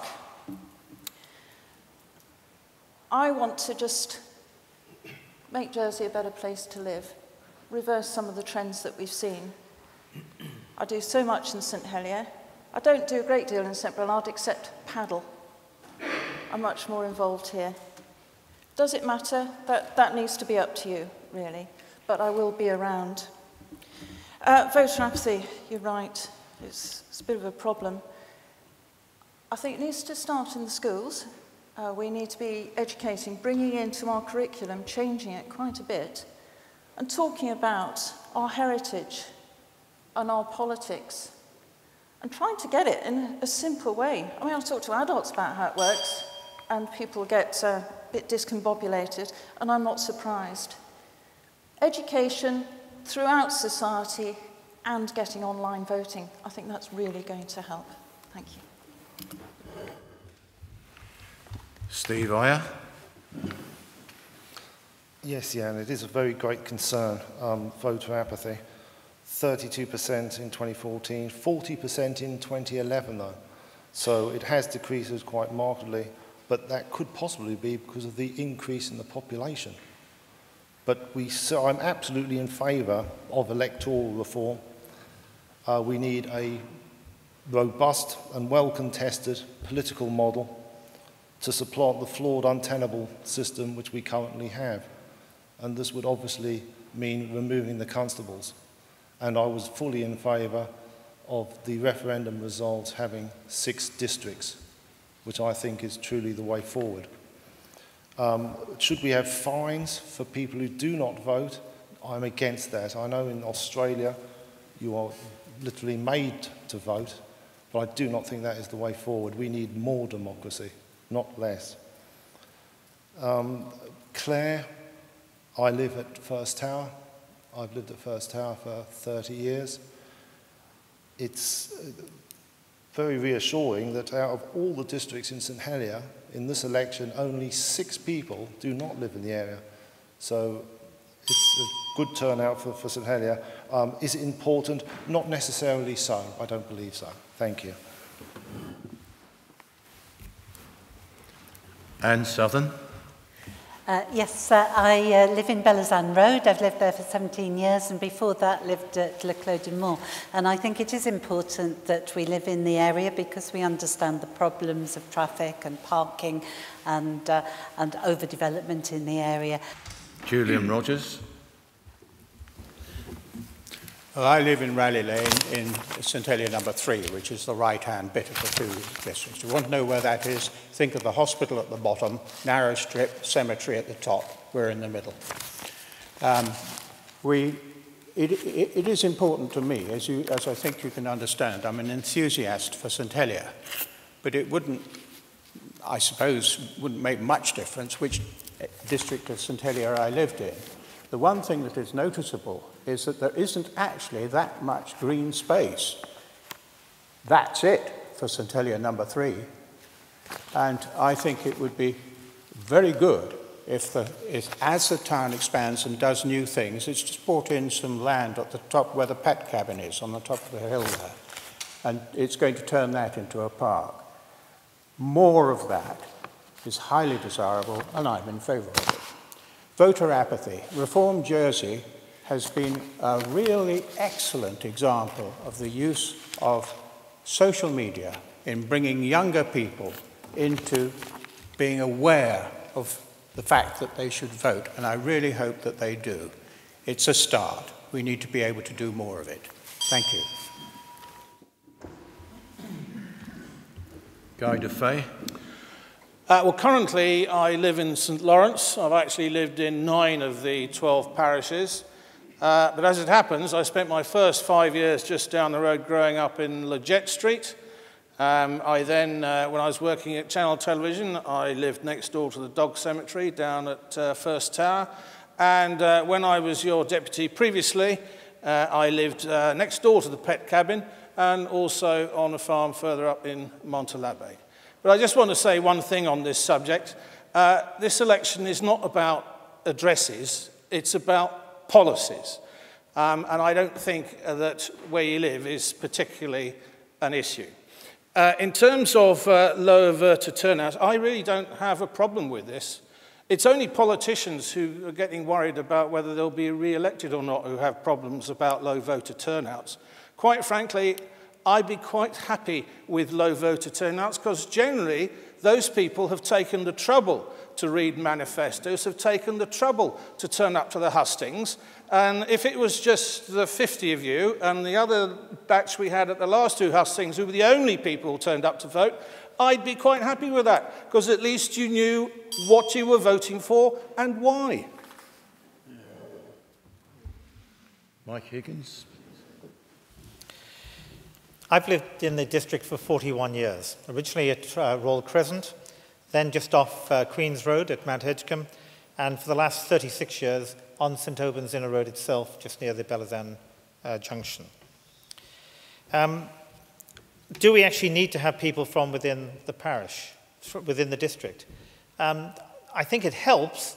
I want to just make Jersey a better place to live, reverse some of the trends that we've seen. I do so much in St Helier. I don't do a great deal in St Brelard except paddle. I'm much more involved here. Does it matter? That needs to be up to you, really. But I will be around. Voter apathy, you're right. It's a bit of a problem. I think it needs to start in the schools. We need to be educating, bringing into our curriculum, changing it quite a bit, and talking about our heritage and our politics, and trying to get it in a simple way. I mean, I talk to adults about how it works, and people get a bit discombobulated, and I'm not surprised. Education throughout society and getting online voting, I think that's really going to help. Thank you. Steve AHIER. Yes, Jan, it is a very great concern, voter apathy. 32% in 2014, 40% in 2011 though. So it has decreased quite markedly, but that could possibly be because of the increase in the population. But so I'm absolutely in favour of electoral reform. We need a robust and well-contested political model to supplant the flawed, untenable system which we currently have. And this would obviously mean removing the constables. And I was fully in favour of the referendum results having 6 districts, which I think is truly the way forward. Should we have fines for people who do not vote? I'm against that. I know in Australia you are literally made to vote, but I do not think that is the way forward. We need more democracy, not less. Claire, I live at First Tower. I've lived at First Tower for 30 years. It's very reassuring that out of all the districts in St Helier, in this election, only 6 people do not live in the area. So it's a good turnout for St Helier. Is it important? Not necessarily so. I don't believe so. Thank you. Anne Southern. Yes, I live in Bellazan Road. I've lived there for 17 years, and before that lived at Le Clos du Mont. And I think it is important that we live in the area because we understand the problems of traffic and parking and overdevelopment in the area. Julian Rogers. Well, I live in Raleigh Lane in St Helier No. 3, which is the right-hand bit of the 2 districts. You want to know where that is? Think of the hospital at the bottom, narrow strip, cemetery at the top. We're in the middle. It is important to me, as I think you can understand. I'm an enthusiast for St Helier, but it wouldn't, I suppose, wouldn't make much difference which district of St Helier I lived in. The one thing that is noticeable is that there isn't actually that much green space. That's it for St Helier No. 3. And I think it would be very good if as the town expands and does new things, it's just brought in some land at the top where the pet cabin is, on the top of the hill there. And it's going to turn that into a park. More of that is highly desirable, and I'm in favour of it. Voter apathy. Reform Jersey has been a really excellent example of the use of social media in bringing younger people into being aware of the fact that they should vote, and I really hope that they do. It's a start. We need to be able to do more of it. Thank you. Guy Dufay. Well, currently I live in St Lawrence. I've actually lived in 9 of the 12 parishes. But as it happens, I spent my first 5 years just down the road growing up in Leggett Street. I then, when I was working at Channel Television, I lived next door to the dog cemetery down at First Tower. And when I was your deputy previously, I lived next door to the pet cabin and also on a farm further up in Montalabé. But I just want to say one thing on this subject. This election is not about addresses, it's about policies. And I don't think that where you live is particularly an issue. In terms of lower voter turnout, I really don't have a problem with this. It's only politicians who are getting worried about whether they'll be re-elected or not who have problems about low voter turnouts. Quite frankly, I'd be quite happy with low voter turnouts because generally those people have taken the trouble to read manifestos, have taken the trouble to turn up to the hustings. And if it was just the 50 of you and the other batch we had at the last two hustings who were the only people who turned up to vote, I'd be quite happy with that, because at least you knew what you were voting for and why. Mike Higgins. I've lived in the district for 41 years, originally at Royal Crescent, then just off Queen's Road at Mount Edgecombe, and for the last 36 years on St Albans Inner Road itself, just near the Bellazan junction. Do we actually need to have people from within the parish, within the district? I think it helps,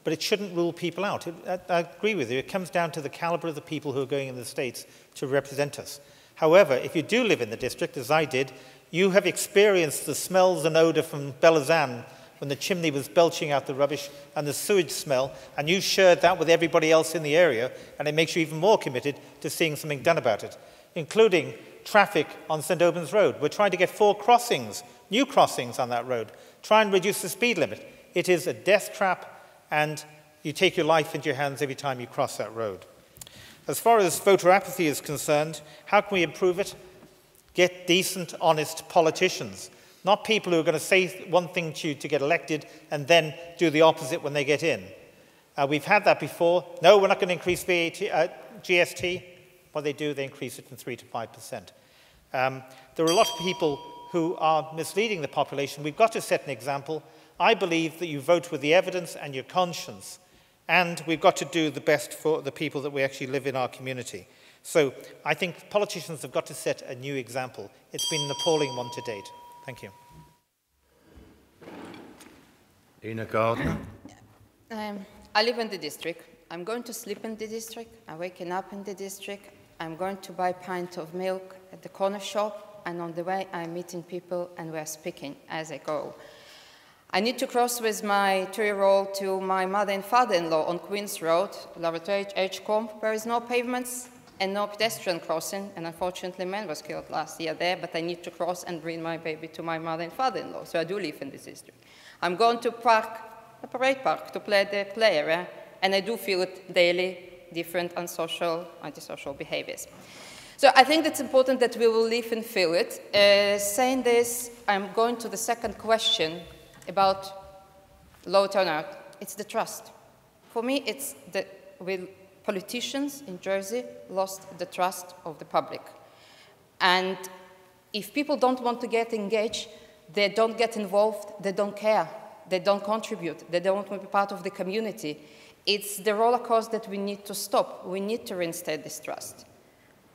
but it shouldn't rule people out. I agree with you. It comes down to the caliber of the people who are going in the States to represent us. However, if you do live in the district, as I did, you have experienced the smells and odour from Bellazan when the chimney was belching out the rubbish and the sewage smell, and you shared that with everybody else in the area, and it makes you even more committed to seeing something done about it, including traffic on St Albans Road. We're trying to get 4 crossings, new crossings on that road, try and reduce the speed limit. It is a death trap, and you take your life into your hands every time you cross that road. As far as voter apathy is concerned, how can we improve it? Get decent, honest politicians, not people who are going to say one thing to you to get elected and then do the opposite when they get in. We've had that before. No, we're not going to increase GST. What they do, they increase it from 3 to 5%. There are a lot of people who are misleading the population. We've got to set an example. I believe that you vote with the evidence and your conscience, and we've got to do the best for the people that we actually live in our community. So I think politicians have got to set a new example. It's been an appalling one to date. Thank you. Ina Gardiner. I live in the district. I'm going to sleep in the district. I'm waking up in the district. I'm going to buy a pint of milk at the corner shop, and on the way I'm meeting people and we're speaking as I go. I need to cross with my 2-year-old to my mother and father-in-law on Queen's Road, Laboratory Edgecombe. There is no pavements and no pedestrian crossing, and unfortunately a man was killed last year there, but I need to cross and bring my baby to my mother and father-in-law, so I do live in this district. I'm going to a parade park to play the play area, and I do feel it daily, different antisocial behaviors. So I think it's important that we will live and feel it. Saying this, I'm going to the second question about low turnout. It's the trust. For me, it's politicians in Jersey lost the trust of the public. And if people don't want to get engaged, they don't get involved, they don't care, they don't contribute, they don't want to be part of the community. It's the roller coaster that we need to stop. We need to reinstate this trust.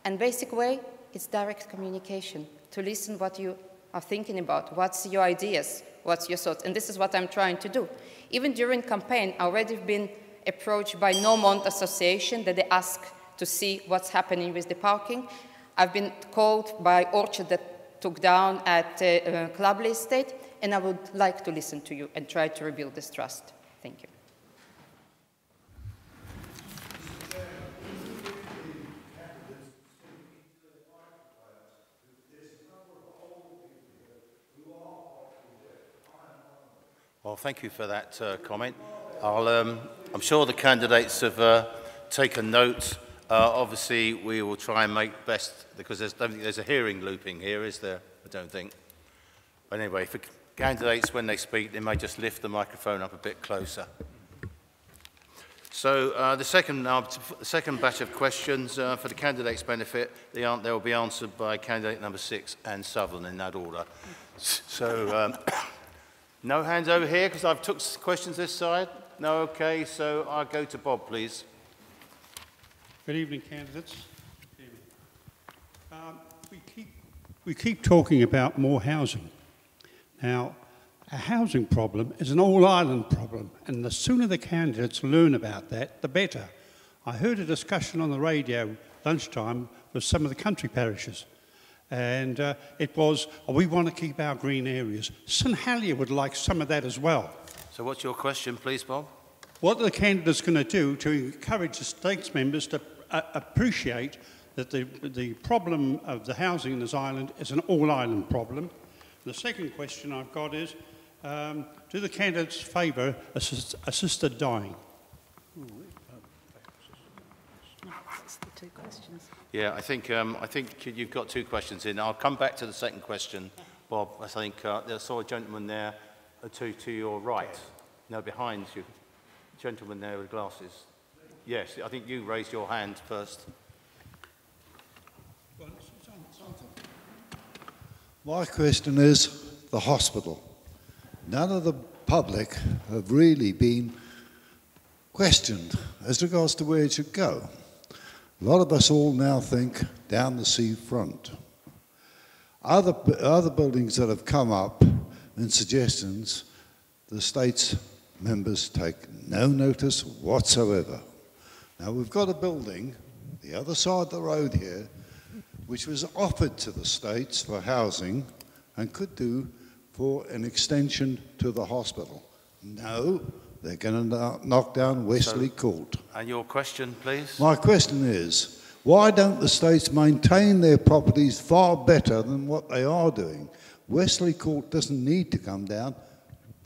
And basic way, it's direct communication, to listen what you are thinking about, what's your ideas, what's your thoughts, and this is what I'm trying to do. Even during campaign, I already been approached by Normont Association that they ask to see what's happening with the parking. I've been called by Orchard that took down at Clubley Estate, and I would like to listen to you and try to rebuild this trust. Thank you. Well, thank you for that comment. I'm sure the candidates have taken note. Obviously, we will try and make best, because I don't think there's a hearing looping here, is there? I don't think. But anyway, for candidates, when they speak, they may just lift the microphone up a bit closer. So the second batch of questions for the candidates' benefit, they will be answered by candidate number 6 and Southern in that order. So no hands over here, because I've took questions this side. No, okay, so I'll go to Bob, please. Good evening, candidates. Good evening. We keep talking about more housing. Now, a housing problem is an all-Ireland problem, and the sooner the candidates learn about that, the better. I heard a discussion on the radio lunchtime with some of the country parishes. And it was, we want to keep our green areas. St Helier would like some of that as well. So what's your question, please, Bob? What are the candidates going to do to encourage the states members to appreciate that the problem of the housing in this island is an all-island problem? The second question I've got is, do the candidates favour assisted dying? That's the two questions. Yeah, I think you've got two questions in. I'll come back to the second question, Bob. I think I saw a gentleman there to your right. No, behind you. Gentleman there with glasses. Yes, I think you raised your hand first. My question is the hospital. None of the public have really been questioned as regards to where it should go. A lot of us all now think down the seafront. Other buildings that have come up and suggestions, the state's members take no notice whatsoever. Now we've got a building, the other side of the road here, which was offered to the states for housing and could do for an extension to the hospital. No, they're going to knock down Wesley Court. And your question, please? My question is, why don't the states maintain their properties far better than what they are doing? Wesley Court doesn't need to come down.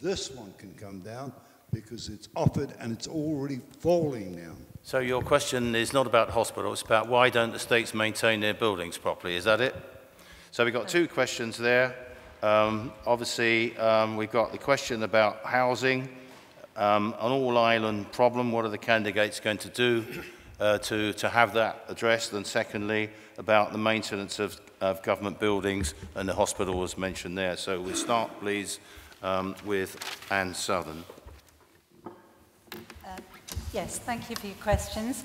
This one can come down because it's offered and it's already falling down. So your question is not about hospitals, it's about why don't the states maintain their buildings properly, is that it? So we've got two questions there. Obviously, we've got the question about housing, an all-island problem. What are the candidates going to do to have that addressed? And secondly, about the maintenance of government buildings, and the hospital was mentioned there. So we'll start, please, with Anne Southern. Yes, thank you for your questions.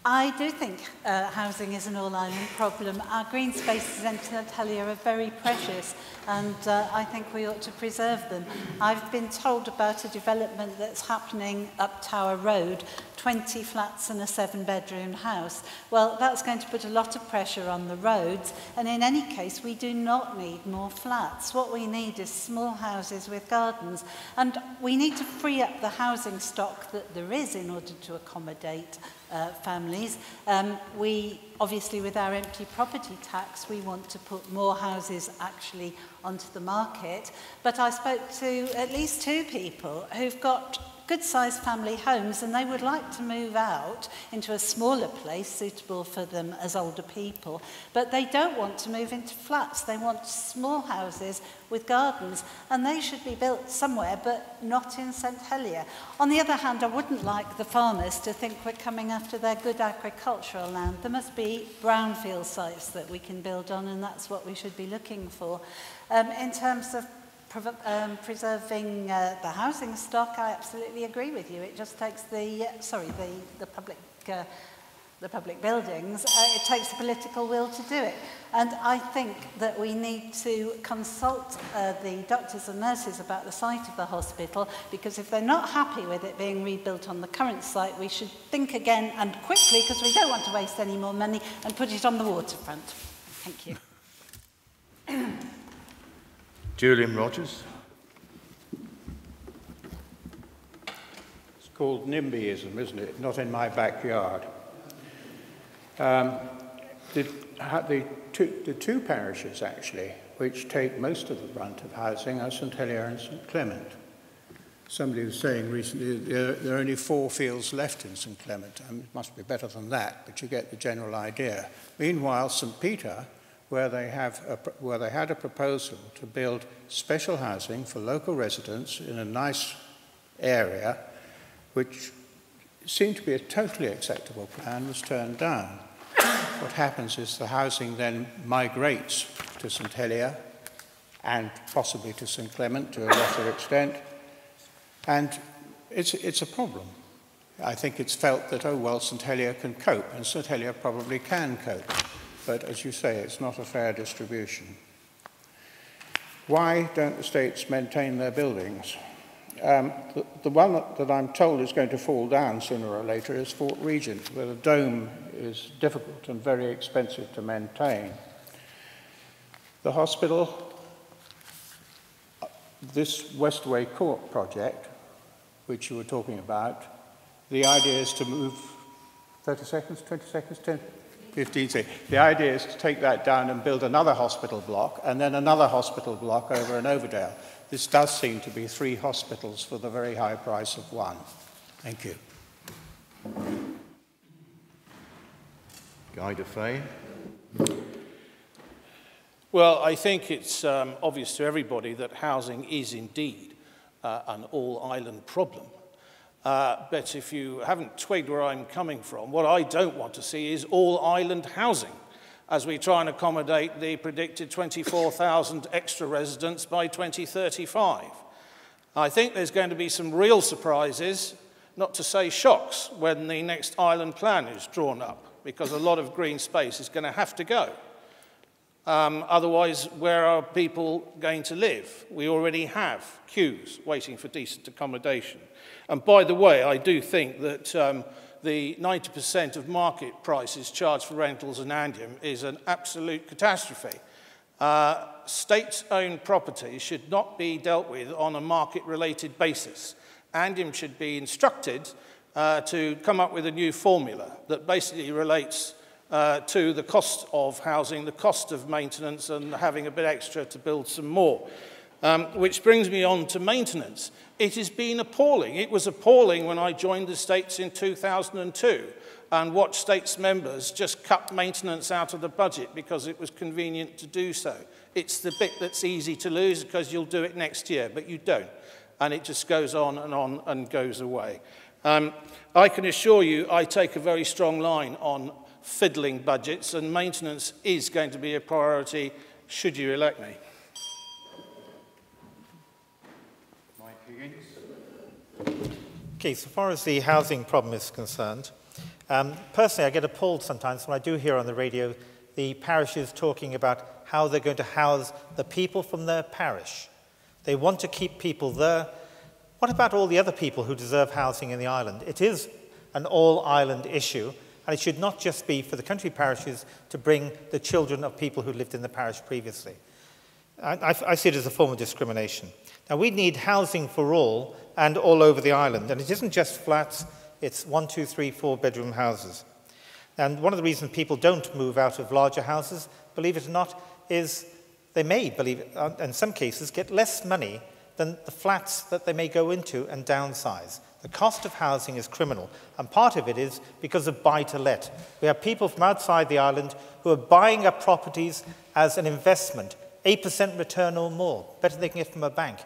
I do think housing is an all-island problem. Our green spaces in St Helier are very precious, and I think we ought to preserve them. I've been told about a development that's happening up Tower Road, 20 flats and a 7-bedroom house. Well, that's going to put a lot of pressure on the roads, and in any case, we do not need more flats. What we need is small houses with gardens, and we need to free up the housing stock that there is in order to accommodate families. We, obviously, with our empty property tax, we want to put more houses actually onto the market. But I spoke to at least 2 people who've got good-sized family homes, and they would like to move out into a smaller place suitable for them as older people, but they don't want to move into flats. They want small houses with gardens, and they should be built somewhere, but not in St Helier. On the other hand, I wouldn't like the farmers to think we're coming after their good agricultural land. There must be brownfield sites that we can build on, and that's what we should be looking for. In terms of preserving the housing stock, I absolutely agree with you. It just takes the public buildings. It takes the political will to do it. And I think that we need to consult the doctors and nurses about the site of the hospital, because if they're not happy with it being rebuilt on the current site, we should think again and quickly, because we don't want to waste any more money, and put it on the waterfront. Thank you. Julian Rogers. It's called NIMBYism, isn't it? Not in my backyard. The two parishes, actually, which take most of the brunt of housing are St Helier and St Clement. Somebody was saying recently that there are only 4 fields left in St Clement. It must be better than that, but you get the general idea. Meanwhile, St Peter, where they had a proposal to build special housing for local residents in a nice area, which seemed to be a totally acceptable plan, was turned down. What happens is the housing then migrates to St Helier and possibly to St Clement to a lesser extent, and it's a problem. I think it's felt that, oh well, St Helier can cope, and St Helier probably can cope. But as you say, it's not a fair distribution. Why don't the states maintain their buildings? The one that I'm told is going to fall down sooner or later is Fort Regent, where the dome is difficult and very expensive to maintain. The hospital, this Westway Court project, which you were talking about, the idea is to move 30 seconds, 20 seconds, 10, 15 seconds. The idea is to take that down and build another hospital block and then another hospital block over in Overdale. This does seem to be 3 hospitals for the very high price of 1. Thank you. Guy Dufay. Well, I think it's obvious to everybody that housing is indeed an all-island problem. But if you haven't twigged where I'm coming from, what I don't want to see is all-island housing as we try and accommodate the predicted 24,000 extra residents by 2035. I think there's going to be some real surprises, not to say shocks, when the next island plan is drawn up, because a lot of green space is going to have to go. Otherwise, where are people going to live? We already have queues waiting for decent accommodation. And by the way, I do think that the 90% of market prices charged for rentals in Andium is an absolute catastrophe. State-owned properties should not be dealt with on a market-related basis. Andium should be instructed to come up with a new formula that basically relates to the cost of housing, the cost of maintenance, and having a bit extra to build some more. Which brings me on to maintenance. It has been appalling. It was appalling when I joined the States in 2002 and watched States members just cut maintenance out of the budget because it was convenient to do so. It's the bit that's easy to lose because you'll do it next year, but you don't. And it just goes on and goes away. I can assure you I take a very strong line on fiddling budgets, and maintenance is going to be a priority should you elect me. Okay, so far as the housing problem is concerned, personally I get appalled sometimes when I do hear on the radio the parishes talking about how they're going to house the people from their parish. They want to keep people there. What about all the other people who deserve housing in the island? It is an all-island issue, and it should not just be for the country parishes to bring the children of people who lived in the parish previously. I see it as a form of discrimination. Now, we need housing for all and all over the island, and it isn't just flats, it's 1, 2, 3, 4 bedroom houses. And one of the reasons people don't move out of larger houses, believe it or not, is they may, in some cases, get less money than the flats that they may go into and downsize. The cost of housing is criminal, and part of it is because of buy-to-let. We have people from outside the island who are buying up properties as an investment, 8% return or more, better than they can get from a bank.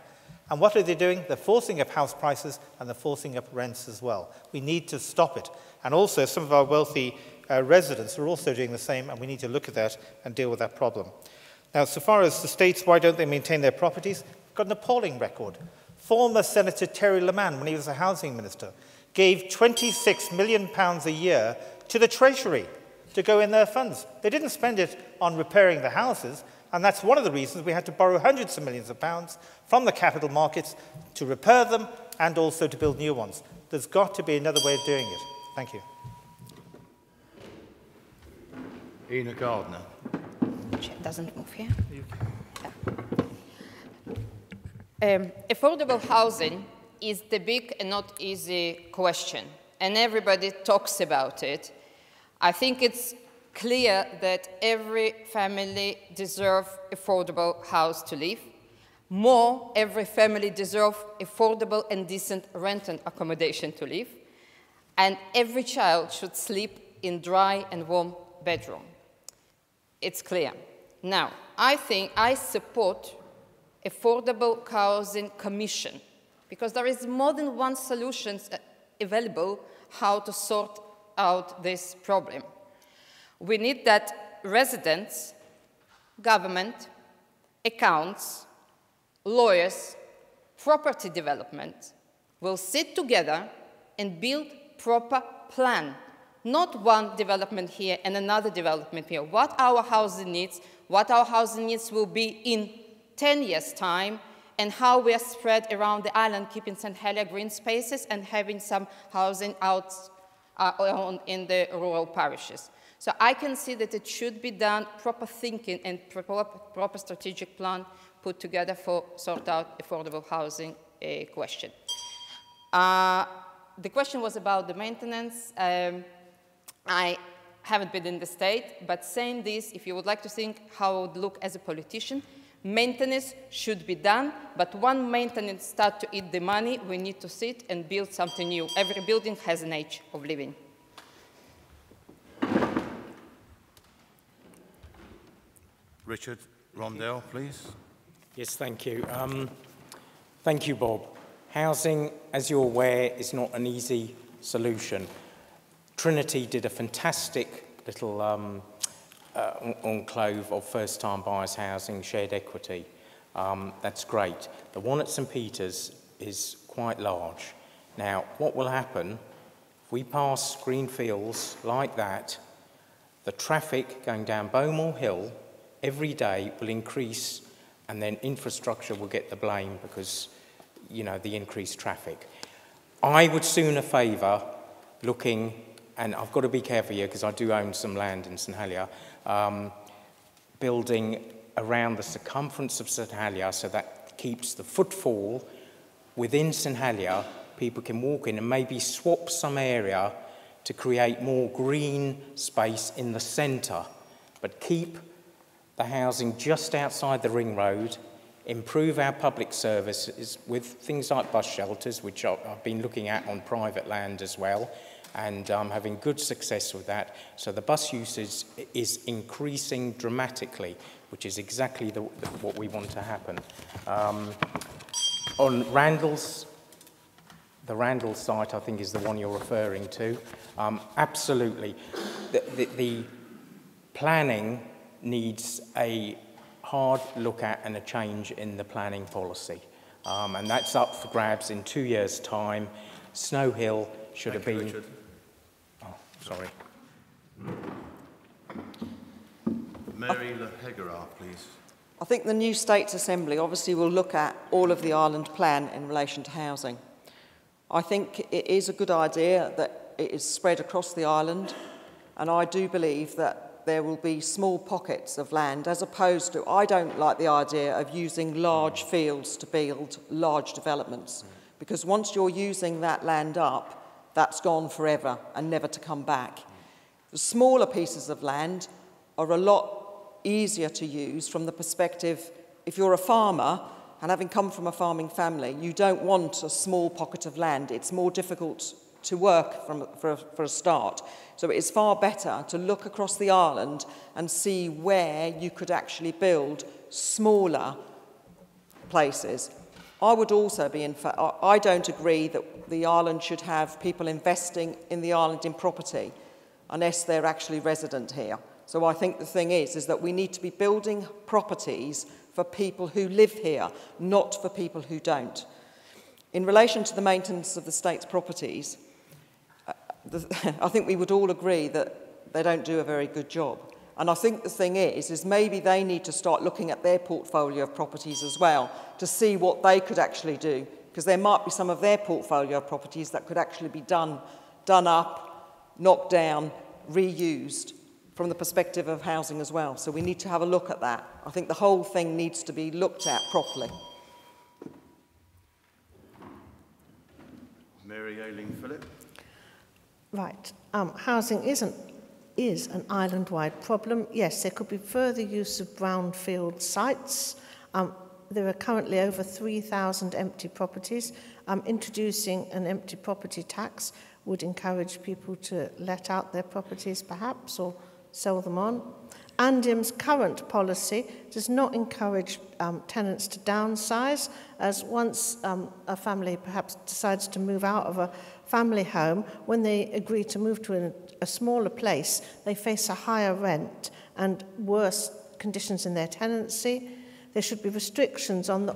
And what are they doing? They're forcing up house prices and they're forcing up rents as well. We need to stop it. And also, some of our wealthy residents are also doing the same, and we need to look at that and deal with that problem. Now, so far as the states, why don't they maintain their properties? We've got an appalling record. Former Senator Terry Lamand, when he was a housing minister, gave £26 million a year to the Treasury to go in their funds. They didn't spend it on repairing the houses, and that's one of the reasons we had to borrow hundreds of millions of pounds from the capital markets to repair them and also to build new ones. There's got to be another way of doing it. Thank you. Ina Gardiner. Chair doesn't move here. Affordable housing is the big and not easy question, and everybody talks about it. I think it's clear that every family deserves affordable house to live. More, every family deserves affordable and decent rental accommodation to live. And every child should sleep in dry and warm bedroom. It's clear. Now, I think I support Affordable Housing Commission because there is more than one solution available how to sort out this problem. We need that residents, government, accounts, lawyers, property development will sit together and build proper plan, not one development here and another development here. What our housing needs will be in 10 years' time, and how we are spread around the island, keeping St. Helier green spaces and having some housing out in the rural parishes. So I can see that it should be done, proper thinking and proper strategic plan put together for sort out affordable housing question. The question was about the maintenance. I haven't been in the state, but saying this, if you would like to think how I would look as a politician, maintenance should be done, but when maintenance starts to eat the money, we need to sit and build something new. Every building has an age of living. Richard Rondell, please. Yes, thank you. Thank you, Bob. Housing, as you're aware, is not an easy solution. Trinity did a fantastic little enclave of first-time buyers housing, shared equity. That's great. The one at St. Peter's is quite large. Now, what will happen, if we pass green fields like that, the traffic going down Beaumont Hill every day will increase, and then infrastructure will get the blame because, you know, the increased traffic. I would sooner favour looking, and I've got to be careful here because I do own some land in St. Helier, building around the circumference of St. Helier so that keeps the footfall within St. Helier. People can walk in and maybe swap some area to create more green space in the centre, but keep the housing just outside the ring road, improve our public services with things like bus shelters, which I've been looking at on private land as well, and having good success with that. So the bus usage is increasing dramatically, which is exactly what we want to happen. On Randall's, the Randall site, I think, is the one you're referring to. Absolutely. The planning needs a hard look at and a change in the planning policy. And that's up for grabs in 2 years' time. Snow Hill should have been... Richard. Oh, sorry. Mary Lehegerar, please. I think the new States Assembly obviously will look at all of the island plan in relation to housing. I think it is a good idea that it is spread across the island, and I do believe that there will be small pockets of land, as opposed to, I don't like the idea of using large fields to build large developments, because once you're using that land up, that's gone forever and never to come back. The smaller pieces of land are a lot easier to use from the perspective, if you're a farmer, and having come from a farming family, you don't want a small pocket of land. It's more difficult to work for a start. So it is far better to look across the island and see where you could actually build smaller places. I would also be in fact, I don't agree that the island should have people investing in the island in property unless they're actually resident here. So I think the thing is that we need to be building properties for people who live here, not for people who don't. In relation to the maintenance of the state's properties, I think we would all agree that they don't do a very good job. And I think the thing is maybe they need to start looking at their portfolio of properties as well to see what they could actually do, because there might be some of their portfolio of properties that could actually be done up, knocked down, reused from the perspective of housing as well. So we need to have a look at that. I think the whole thing needs to be looked at properly. Mary AYLING-PHILLIP. Right. Housing is an island-wide problem. Yes, there could be further use of brownfield sites. There are currently over 3,000 empty properties. Introducing an empty property tax would encourage people to let out their properties, perhaps, or sell them on. Andium's current policy does not encourage tenants to downsize, as once a family perhaps decides to move out of a family home, when they agree to move to a smaller place, they face a higher rent and worse conditions in their tenancy. There should be restrictions on the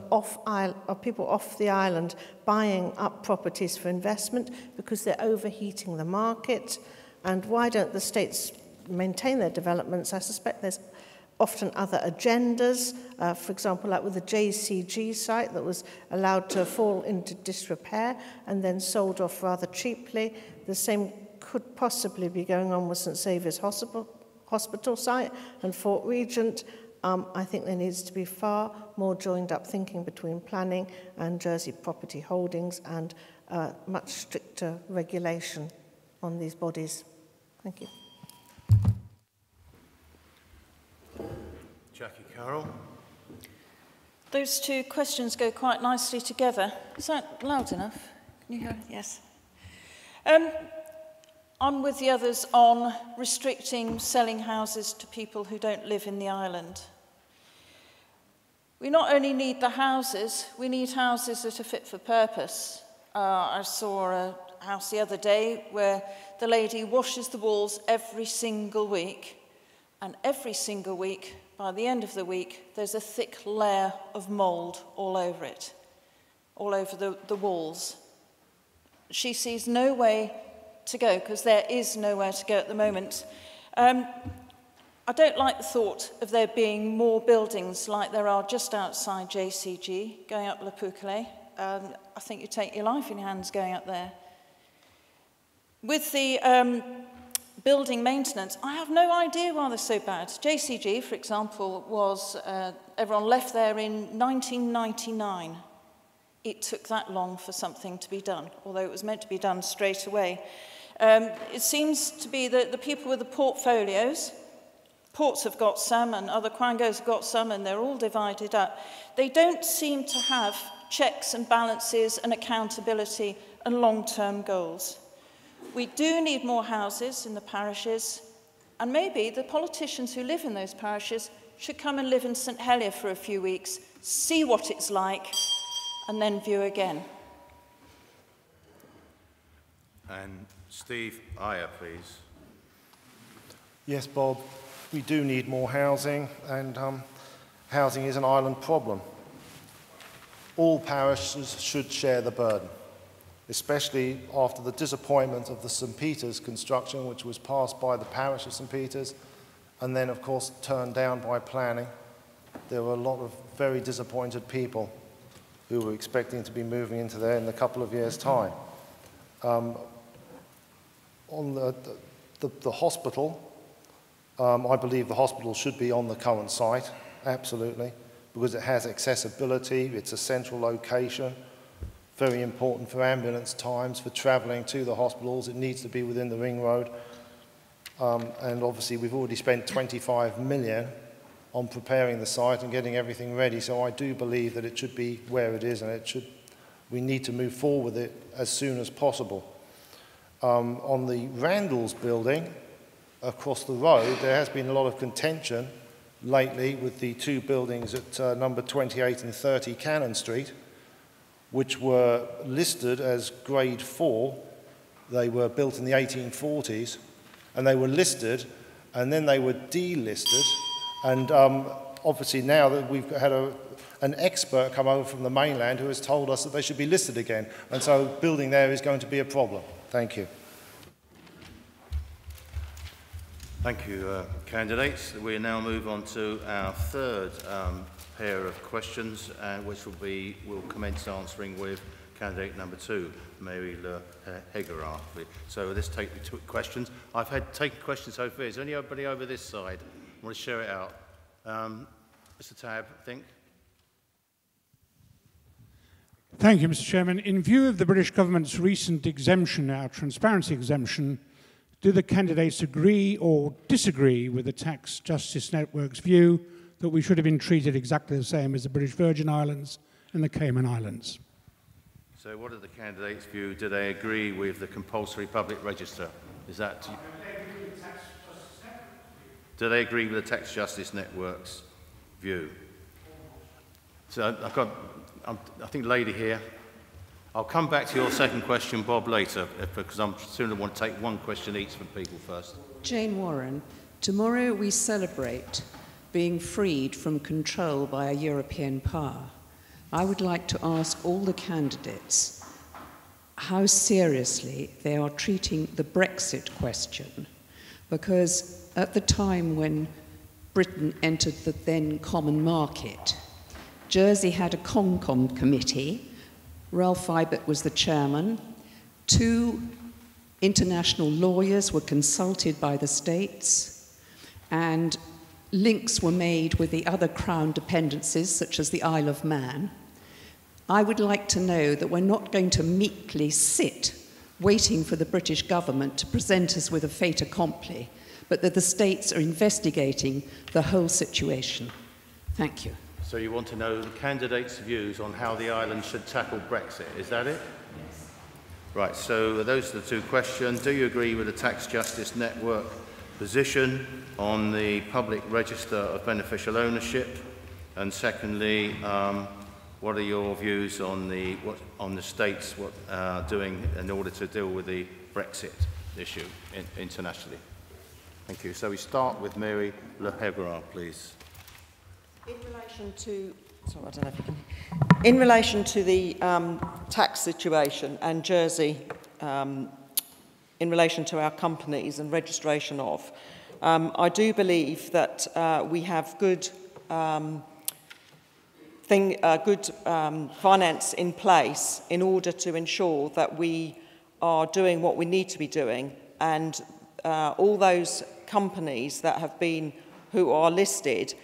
people off the island buying up properties for investment because they're overheating the market. And why don't the states maintain their developments? I suspect there's often other agendas, for example, like with the JCG site that was allowed to fall into disrepair and then sold off rather cheaply. The same could possibly be going on with St Saviour's Hospital site and Fort Regent. I think there needs to be far more joined up thinking between planning and Jersey Property Holdings and much stricter regulation on these bodies. Thank you. Jackie Carroll. Those two questions go quite nicely together. Is that loud enough? Can you hear it? Yes. I'm with the others on restricting selling houses to people who don't live in the island. We not only need the houses, we need houses that are fit for purpose. I saw a house the other day where the lady washes the walls every single week, and every single week, by the end of the week, there's a thick layer of mould all over it, all over the walls. She sees no way to go, because there is nowhere to go at the moment. I don't like the thought of there being more buildings like there are just outside JCG, going up La Poucalais. I think you take your life in your hands going up there. With the building maintenance, I have no idea why they're so bad. JCG, for example, was, everyone left there in 1999. It took that long for something to be done, although it was meant to be done straight away. It seems to be that the people with the portfolios, Ports have got some and other Quangos have got some, and they're all divided up. They don't seem to have checks and balances and accountability and long-term goals. We do need more houses in the parishes, and maybe the politicians who live in those parishes should come and live in St Helier for a few weeks, see what it's like, and then view again. And Steve AHIER, please. Yes, Bob, we do need more housing, and housing is an island problem. All parishes should share the burden, especially after the disappointment of the St Peter's construction, which was passed by the parish of St Peter's, and then, of course, turned down by planning. There were a lot of very disappointed people who were expecting to be moving into there in a couple of years' time. On the hospital, I believe the hospital should be on the current site, absolutely, because it has accessibility, it's a central location, very important for ambulance times, for travelling to the hospitals. It needs to be within the ring road. And obviously we've already spent 25 million on preparing the site and getting everything ready, so I do believe that it should be where it is, and we need to move forward with it as soon as possible. On the Randall's building, across the road, there has been a lot of contention lately with the two buildings at number 28 and 30 Cannon Street, which were listed as grade 4. They were built in the 1840s, and they were listed, and then they were delisted, and obviously now that we've had an expert come over from the mainland who has told us that they should be listed again, and so building there is going to be a problem. Thank you. Thank you, candidates. We now move on to our third pair of questions, which we'll commence answering with candidate number 2, Mary Higgins's. So let's take the 2 questions. I've taken questions over here. Is there anybody over this side? I want to share it out. Mr. Tabb, I think. Thank you, Mr. Chairman. In view of the British government's recent exemption, our transparency exemption, do the candidates agree or disagree with the Tax Justice Network's view that we should have been treated exactly the same as the British Virgin Islands and the Cayman Islands? So what are the candidates' view? Do they agree with the compulsory public register? Is that... Do they agree with the Tax Justice Network's view? So I think lady here. I'll come back to your second question, Bob, later, because I'm soon want to take one question each from people first. Jane Warren, tomorrow we celebrate being freed from control by a European power. I would like to ask all the candidates how seriously they are treating the Brexit question, because at the time when Britain entered the then common market. Jersey had a CONCOM committee. Ralph Ibert was the chairman. 2 international lawyers were consulted by the states, and links were made with the other Crown dependencies, such as the Isle of Man. I would like to know that we're not going to meekly sit waiting for the British government to present us with a fait accompli, but that the states are investigating the whole situation. Thank you. So you want to know the candidates' views on how the island should tackle Brexit, is that it? Yes. Right, so those are the 2 questions. Do you agree with the Tax Justice Network position on the public register of beneficial ownership? And secondly, what are your views on the states doing in order to deal with the Brexit issue internationally? Thank you. So we start with Mary Le Hegra, please. In relation to, sorry, I don't know if you can. In relation to the tax situation and Jersey, in relation to our companies and registration of, I do believe that we have good finance in place in order to ensure that we are doing what we need to be doing, and all those companies that have been, who are listed,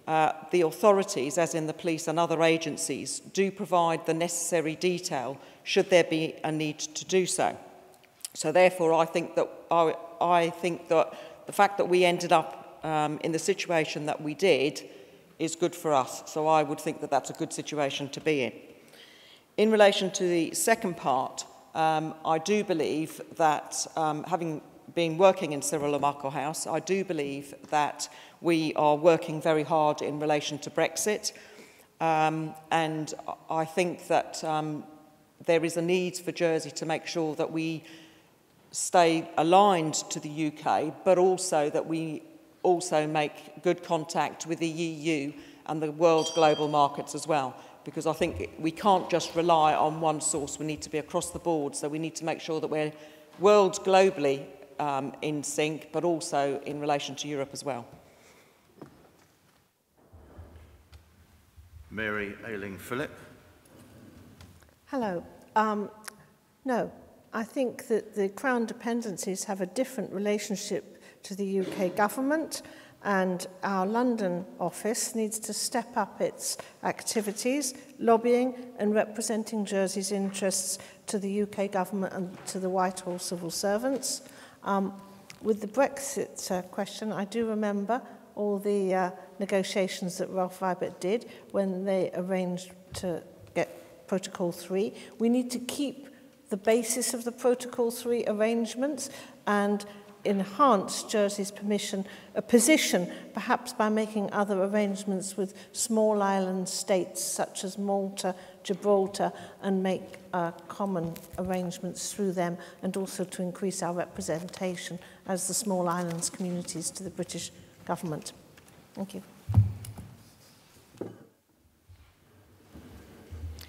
the authorities, as in the police and other agencies, do provide the necessary detail should there be a need to do so. So therefore, I think that the fact that we ended up in the situation that we did is good for us. So I would think that that's a good situation to be in. In relation to the second part, I do believe that, having been working in Cyril and Markle House, I do believe that we are working very hard in relation to Brexit. And I think that there is a need for Jersey to make sure that we stay aligned to the UK, but also that we also make good contact with the EU and the world global markets as well. Because I think we can't just rely on one source, we need to be across the board. So we need to make sure that we're world globally in sync, but also in relation to Europe as well. Mary AYLING-PHILLIP. Hello. No, I think that the Crown dependencies have a different relationship to the UK government, and our London office needs to step up its activities, lobbying and representing Jersey's interests to the UK government and to the Whitehall civil servants. With the Brexit question, I do remember all the negotiations that Ralph Ibert did when they arranged to get Protocol 3. We need to keep the basis of the Protocol 3 arrangements and enhance Jersey's position, perhaps by making other arrangements with small island states such as Malta, Gibraltar, and make common arrangements through them, and also to increase our representation as the small islands communities to the British government. Thank you.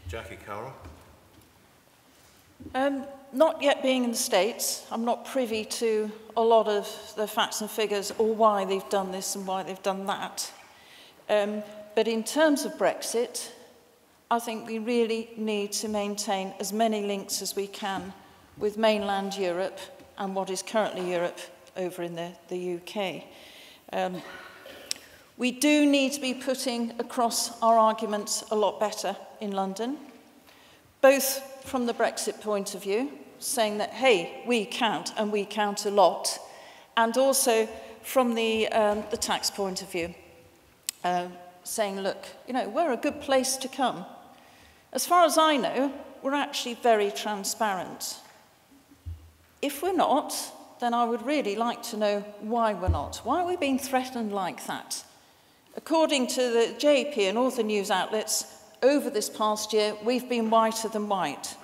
Jackie Carroll. Not yet being in the States, I'm not privy to a lot of the facts and figures or why they've done this and why they've done that. But in terms of Brexit, I think we really need to maintain as many links as we can with mainland Europe and what is currently Europe over in the UK. We do need to be putting across our arguments a lot better in London, both from the Brexit point of view, saying that, hey, we count and we count a lot, and also from the tax point of view, saying, look, you know, we're a good place to come. As far as I know, we're actually very transparent. If we're not, then I would really like to know why we're not. Why are we being threatened like that? According to the JP and other news outlets, over this past year, we've been whiter than white.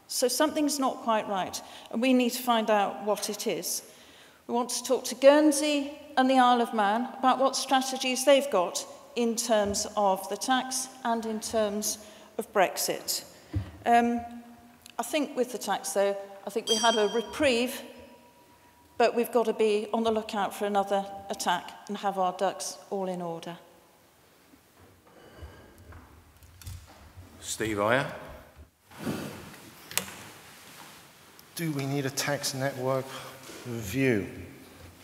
So something's not quite right, and we need to find out what it is. We want to talk to Guernsey and the Isle of Man about what strategies they've got in terms of the tax and in terms of Brexit. I think with the tax, though, I think we had a reprieve But we've got to be on the lookout for another attack and have our ducks all in order. Steve Ayer. Do we need a tax network review?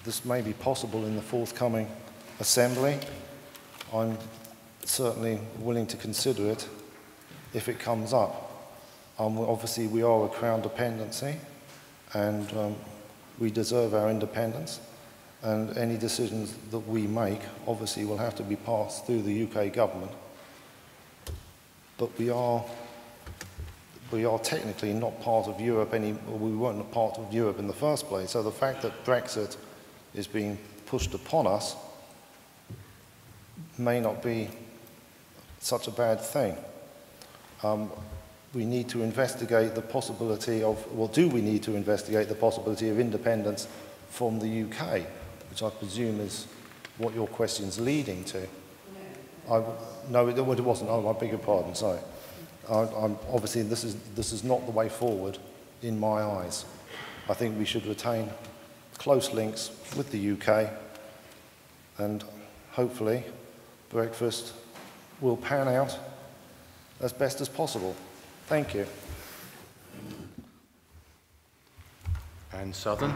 This may be possible in the forthcoming assembly. I'm certainly willing to consider it if it comes up. Obviously, we are a Crown dependency, and we deserve our independence, and any decisions that we make obviously will have to be passed through the UK government. But we are technically not part of Europe we weren't part of Europe in the first place. So the fact that Brexit is being pushed upon us may not be such a bad thing. We need to investigate the possibility of, well, do we need to investigate the possibility of independence from the UK, which I presume is what your question's leading to? No, it wasn't. Oh, I beg your pardon, sorry. Obviously, this is not the way forward in my eyes. I think we should retain close links with the UK, and hopefully breakfast will pan out as best as possible. Thank you. And Southern?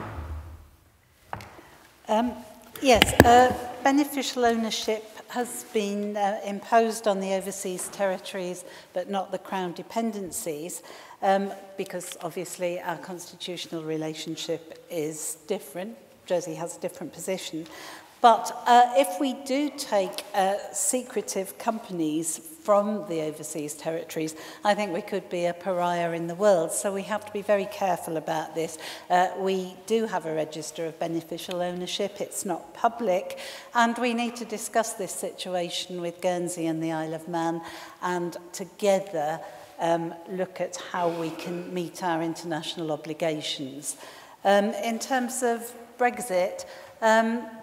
Yes, beneficial ownership has been imposed on the overseas territories, but not the Crown dependencies, because obviously our constitutional relationship is different. Jersey has a different position. But if we do take secretive companies from the overseas territories, I think we could be a pariah in the world. So we have to be very careful about this. We do have a register of beneficial ownership. It's not public. And we need to discuss this situation with Guernsey and the Isle of Man and together look at how we can meet our international obligations. In terms of Brexit,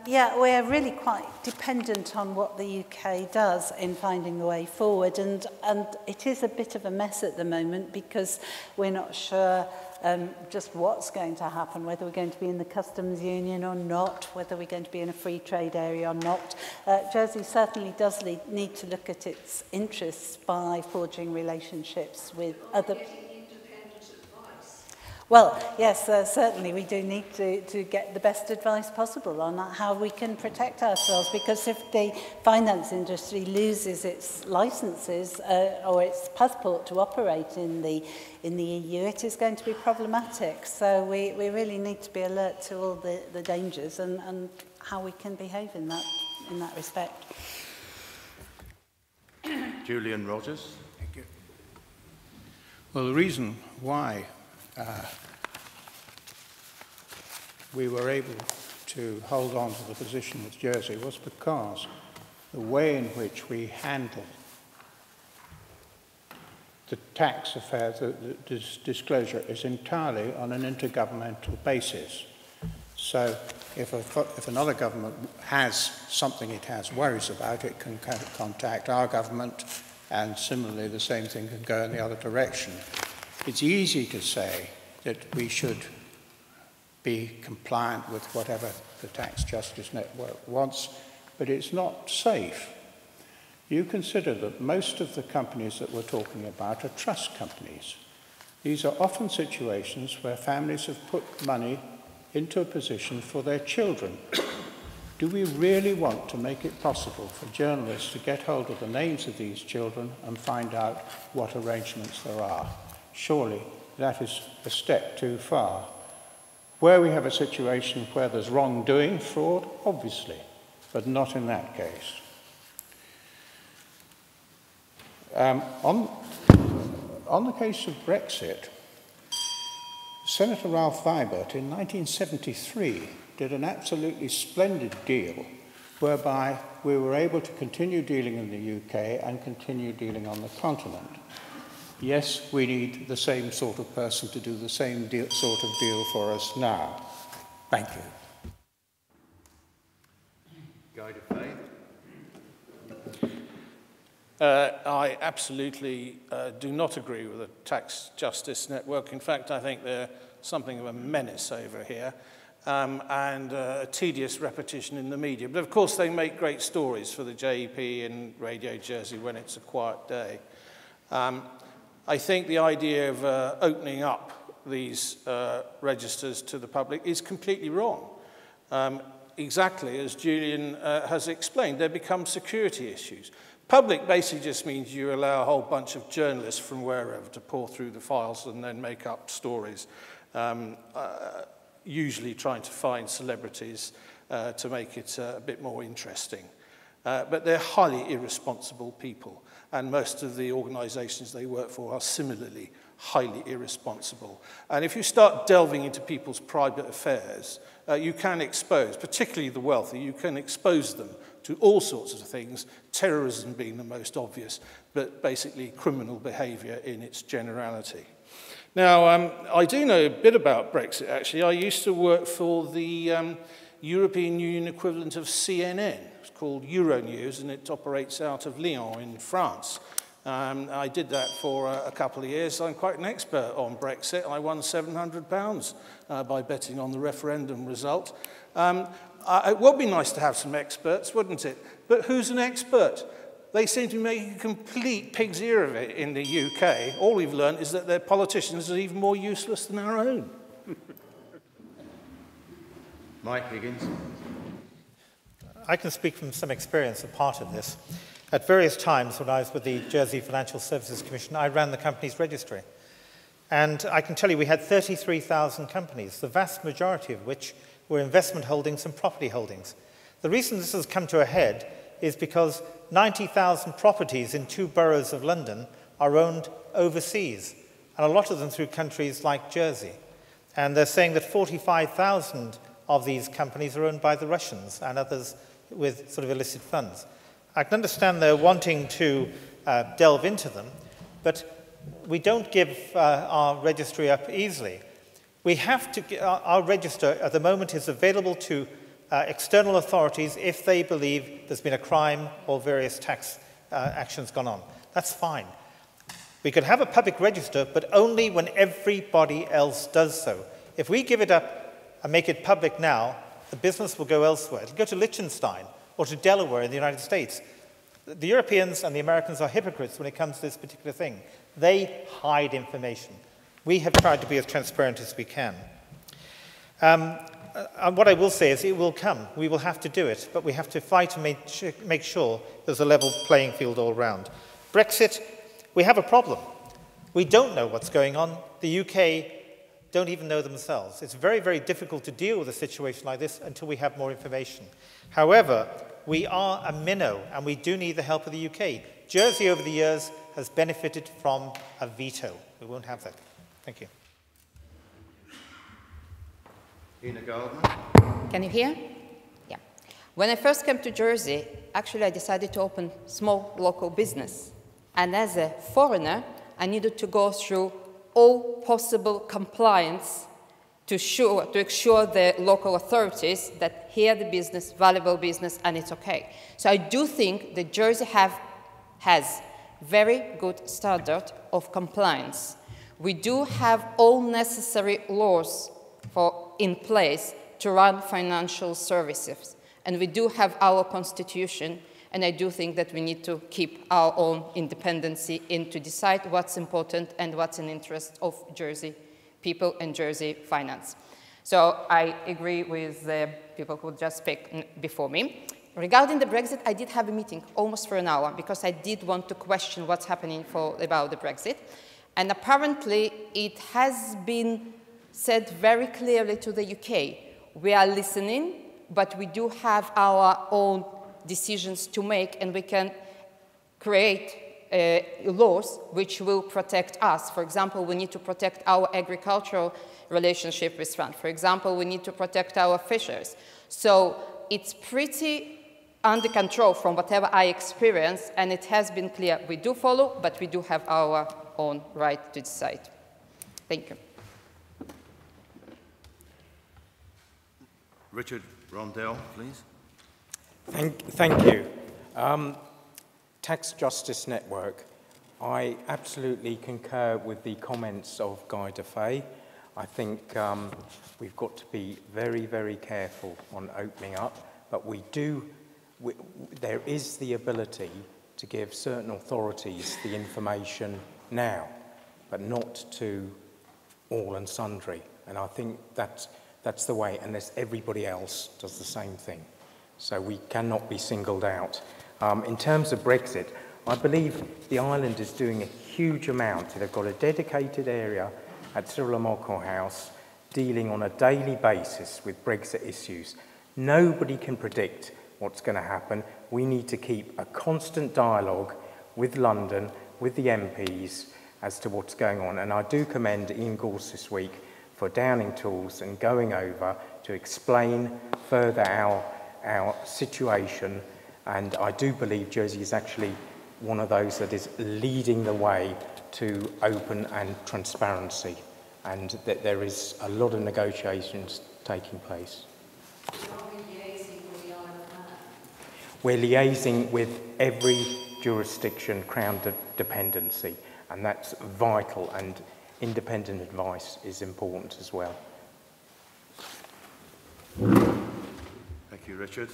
yeah, we're really quite dependent on what the UK does in finding the way forward, and it is a bit of a mess at the moment because we're not sure just what's going to happen, whether we're going to be in the customs union or not, whether we're going to be in a free trade area or not. Jersey certainly does need to look at its interests by forging relationships with other... Well, yes, certainly we do need to get the best advice possible on how we can protect ourselves, because if the finance industry loses its licenses or its passport to operate in the EU, it is going to be problematic. So we really need to be alert to all the dangers and how we can behave in that respect. Julian Rogers. Thank you. Well, the reason why we were able to hold on to the position with Jersey was because the way in which we handle the tax affairs, the disclosure, is entirely on an intergovernmental basis. So if another government has something it has worries about, it can contact our government, and similarly the same thing can go in the other direction. It's easy to say that we should be compliant with whatever the Tax Justice Network wants, but it's not safe. You consider that most of the companies that we're talking about are trust companies. These are often situations where families have put money into a position for their children. Do we really want to make it possible for journalists to get hold of the names of these children and find out what arrangements there are? Surely that is a step too far. Where we have a situation where there's wrongdoing, fraud, obviously, but not in that case. On the case of Brexit, Senator Ralph Vibert in 1973 did an absolutely splendid deal whereby we were able to continue dealing in the UK and continue dealing on the continent. Yes, we need the same sort of person to do the same sort of deal for us now. Thank you. Guy DeFay. I absolutely do not agree with the Tax Justice Network. In fact, I think they're something of a menace over here. and a tedious repetition in the media. But of course, they make great stories for the JEP and Radio Jersey when it's a quiet day. I think the idea of opening up these registers to the public is completely wrong. Exactly as Julian has explained, there become security issues. Public basically just means you allow a whole bunch of journalists from wherever to pour through the files and then make up stories, usually trying to find celebrities to make it a bit more interesting. But they're highly irresponsible people, and most of the organizations they work for are similarly highly irresponsible. And if you start delving into people's private affairs, you can expose, particularly the wealthy, you can expose them to all sorts of things, terrorism being the most obvious, but basically criminal behavior in its generality. Now, I do know a bit about Brexit, actually. I used to work for the European Union equivalent of CNN. It's called Euronews, and it operates out of Lyon in France. I did that for a couple of years. I'm quite an expert on Brexit. I won £700 by betting on the referendum result. It would be nice to have some experts, wouldn't it? But who's an expert? They seem to be making a complete pig's ear of it in the UK. All we've learned is that their politicians are even more useless than our own. Mike Higgins. I can speak from some experience, a part of this. At various times when I was with the Jersey Financial Services Commission, I ran the company's registry. And I can tell you we had 33,000 companies, the vast majority of which were investment holdings and property holdings. The reason this has come to a head is because 90,000 properties in 2 boroughs of London are owned overseas, and a lot of them through countries like Jersey. And they're saying that 45,000 of these companies are owned by the Russians and others with sort of illicit funds. I can understand they're wanting to delve into them, but we don't give our registry up easily. We have to, our register at the moment is available to external authorities if they believe there's been a crime or various tax actions gone on. That's fine. We could have a public register, but only when everybody else does so. If we give it up and make it public now, the business will go elsewhere. It'll go to Liechtenstein or to Delaware in the United States. The Europeans and the Americans are hypocrites when it comes to this particular thing. They hide information. We have tried to be as transparent as we can. What I will say is it will come. We will have to do it, but we have to fight and make sure there's a level playing field all round. Brexit, we have a problem. We don't know what's going on. The UK don't even know themselves. It's very, very difficult to deal with a situation like this until we have more information. However, we are a minnow, and we do need the help of the UK. Jersey, over the years, has benefited from a veto. We won't have that. Thank you. Ina Gardner. Can you hear? Yeah. When I first came to Jersey, actually I decided to open small local business. And as a foreigner, I needed to go through all possible compliance to assure the local authorities that here the business, valuable business, and it's okay. So I do think that Jersey has very good standard of compliance. We do have all necessary laws in place to run financial services, and we do have our constitution, and I do think that we need to keep our own independency in to decide what's important and what's in interest of Jersey people and Jersey finance. So I agree with the people who just spoke before me. Regarding the Brexit, I did have a meeting almost for an hour because I did want to question what's happening about the Brexit. And apparently it has been said very clearly to the UK. We are listening, but we do have our own decisions to make, and we can create laws which will protect us. For example, we need to protect our agricultural relationship with France. For example, we need to protect our fisheries. So it's pretty under control from whatever I experience, and it has been clear we do follow, but we do have our own right to decide. Thank you. Richard Rondell, please. Thank you. Tax Justice Network, I absolutely concur with the comments of Guy Defay. I think we've got to be very, very careful on opening up, but there is the ability to give certain authorities the information now, but not to all and sundry. And I think that's the way, unless everybody else does the same thing. So we cannot be singled out. In terms of Brexit, I believe the island is doing a huge amount. They've got a dedicated area at Cyril Amoko House dealing on a daily basis with Brexit issues. Nobody can predict what's going to happen. We need to keep a constant dialogue with London, with the MPs, as to what's going on. And I do commend Ian Gorse this week for downing tools and going over to explain further our situation. And I do believe Jersey is actually one of those that is leading the way to open and transparency, and that there is a lot of negotiations taking place. We're liaising with every jurisdiction Crown dependency, and that's vital, and independent advice is important as well. Thank you, Richard.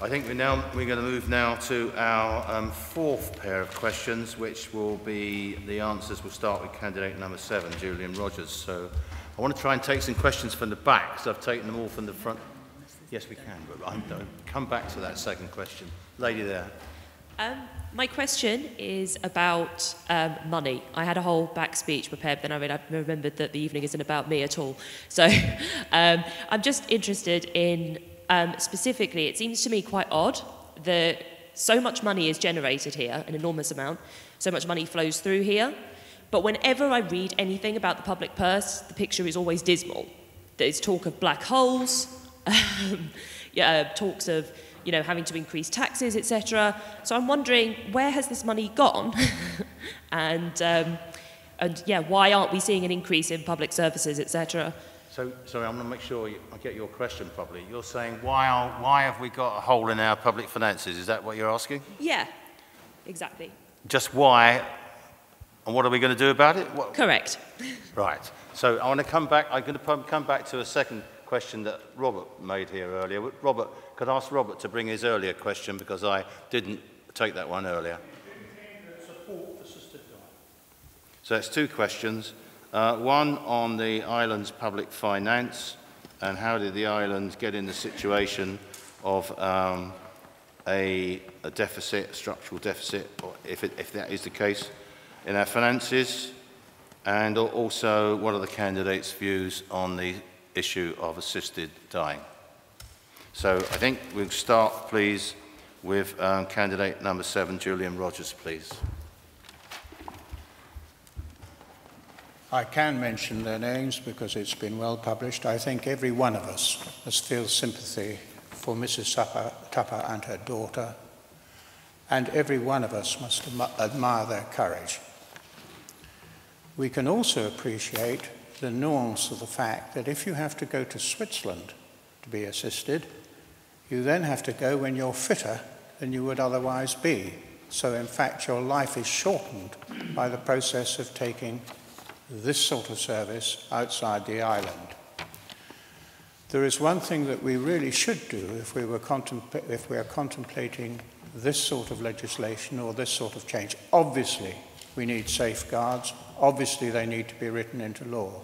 I think we're going to move now to our fourth pair of questions, which will be the answers. We'll start with candidate number 7, Julian Rogers. So I want to try and take some questions from the back, because I've taken them all from the front. Yes, we can, but I'll come back to that second question. Lady there. My question is about money. I had a whole back speech prepared, then I remembered that the evening isn't about me at all. So I'm just interested in, specifically, it seems to me quite odd that so much money is generated here, an enormous amount, so much money flows through here, but whenever I read anything about the public purse, the picture is always dismal. There's talk of black holes, talks of having to increase taxes, etc. So I'm wondering, where has this money gone? and why aren't we seeing an increase in public services, etc.? So, sorry, I'm going to make sure I get your question properly. You're saying, why have we got a hole in our public finances? Is that what you're asking? Yeah, exactly. Just why, and what are we going to do about it? Correct. Right. So I want to come back. I'm going to come back to a second question that Robert made here earlier. Robert, could I ask Robert to bring his earlier question, because I didn't take that one earlier. So it's two questions. One on the island's public finance, and how did the island get in the situation of a deficit, a structural deficit, or if that is the case, in our finances, and also what are the candidates' views on the issue of assisted dying. So I think we'll start, please, with candidate number 7, Julian Rogers, please. I can mention their names because it's been well published. I think every one of us must feel sympathy for Mrs. Tupper and her daughter, and every one of us must admire their courage. We can also appreciate the nuance of the fact that if you have to go to Switzerland to be assisted, you then have to go when you're fitter than you would otherwise be. So in fact, your life is shortened by the process of taking this sort of service outside the island. There is one thing that we really should do if we are contemplating this sort of legislation or this sort of change. Obviously, we need safeguards. Obviously, they need to be written into law.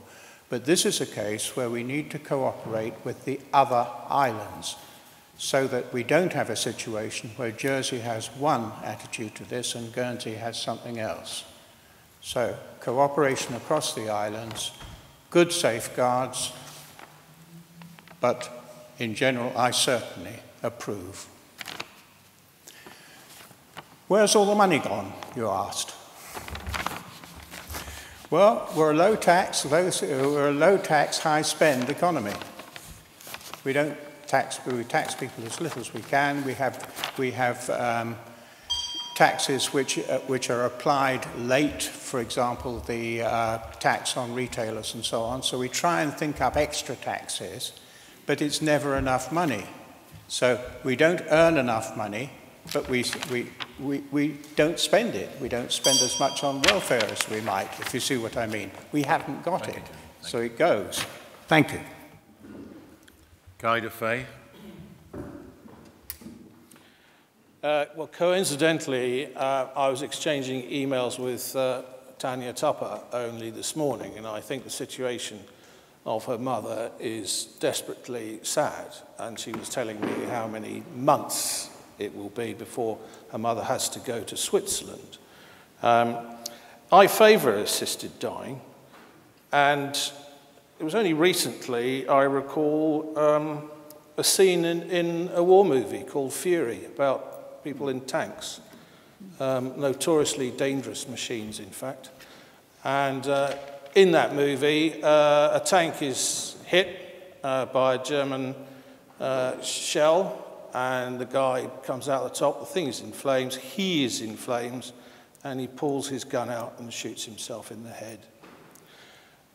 But this is a case where we need to cooperate with the other islands so that we don't have a situation where Jersey has one attitude to this and Guernsey has something else. So, cooperation across the islands, good safeguards, but in general, I certainly approve. Where's all the money gone, you asked? Well, we're a low tax, high spend economy. We tax people as little as we can. We have taxes which are applied late, for example, the tax on retailers and so on. So we try and think up extra taxes, but it's never enough money. So we don't earn enough money, but we don't spend it. We don't spend as much on welfare as we might, if you see what I mean. We haven't got it, so it goes. Thank you. Guy de Fay. Well, coincidentally, I was exchanging emails with Tanya Tupper only this morning, and I think the situation of her mother is desperately sad, and she was telling me how many months it will be before her mother has to go to Switzerland. I favour assisted dying, and it was only recently I recall a scene in a war movie called Fury about people in tanks, notoriously dangerous machines, in fact. And in that movie, a tank is hit by a German shell, and the guy comes out the top. The thing is in flames, he is in flames, and he pulls his gun out and shoots himself in the head.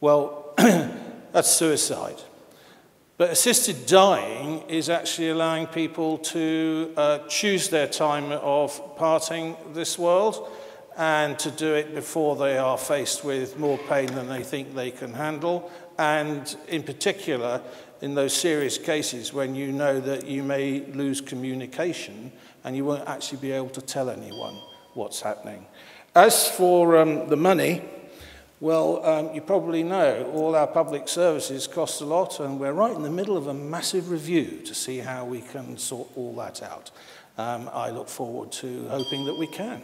Well, that's suicide. But assisted dying is actually allowing people to choose their time of parting this world and to do it before they are faced with more pain than they think they can handle, and in particular in those serious cases when you know that you may lose communication and you won't actually be able to tell anyone what's happening. As for the money, well, you probably know all our public services cost a lot, and we're right in the middle of a massive review to see how we can sort all that out. I look forward to hoping that we can.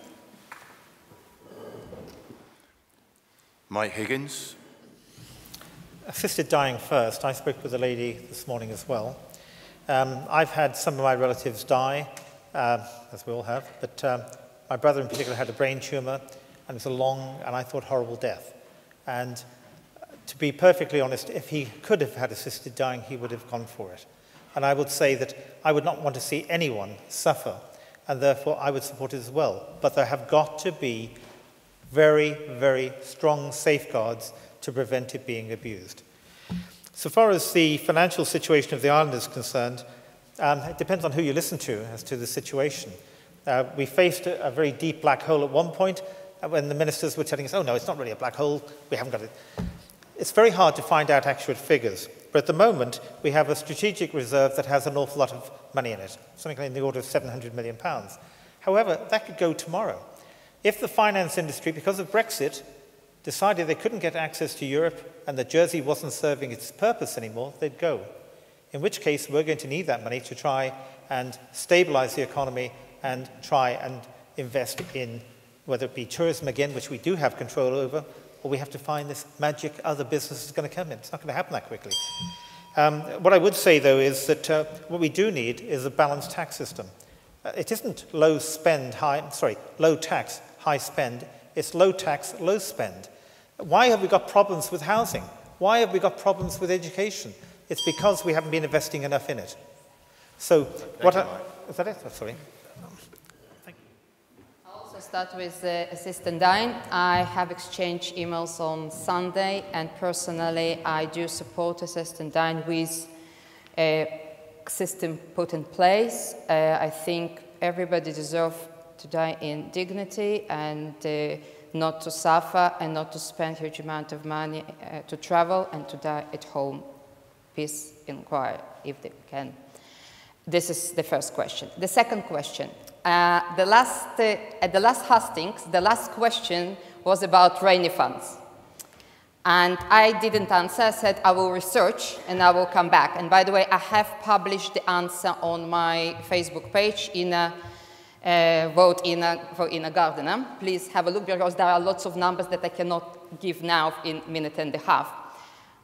Mike Higgins. Assisted dying first. I spoke with a lady this morning as well. I've had some of my relatives die, as we all have, but my brother in particular had a brain tumour, and it was a long and I thought horrible death. And to be perfectly honest, if he could have had assisted dying, he would have gone for it. And I would say that I would not want to see anyone suffer, and therefore I would support it as well. But there have got to be very, very strong safeguards to prevent it being abused. So far as the financial situation of the island is concerned, it depends on who you listen to as to the situation. We faced a very deep black hole at one point, when the ministers were telling us, oh no, it's not really a black hole, we haven't got it. It's very hard to find out accurate figures, but at the moment we have a strategic reserve that has an awful lot of money in it, something in the order of £700 million. However, that could go tomorrow. If the finance industry, because of Brexit, decided they couldn't get access to Europe and that Jersey wasn't serving its purpose anymore, they'd go. In which case we're going to need that money to try and stabilize the economy and try and invest in whether it be tourism again, which we do have control over, or we have to find this magic other business is going to come in. It's not going to happen that quickly. What I would say, though, is that what we do need is a balanced tax system. It isn't low tax, high spend. It's low tax, low spend. Why have we got problems with housing? Why have we got problems with education? It's because we haven't been investing enough in it. So, is that it? Oh, sorry. Start with assisted dying. I have exchanged emails on Sunday, and personally I do support assisted dying with a system put in place. I think everybody deserves to die in dignity and not to suffer and not to spend a huge amount of money to travel and to die at home. Peace and quiet, if they can. This is the first question. The second question. At the last Hustings, the last question was about rainy funds. And I didn't answer. I said I will research and I will come back. And by the way, I have published the answer on my Facebook page in a vote for a gardener. Please have a look, because there are lots of numbers that I cannot give now in a minute and a half.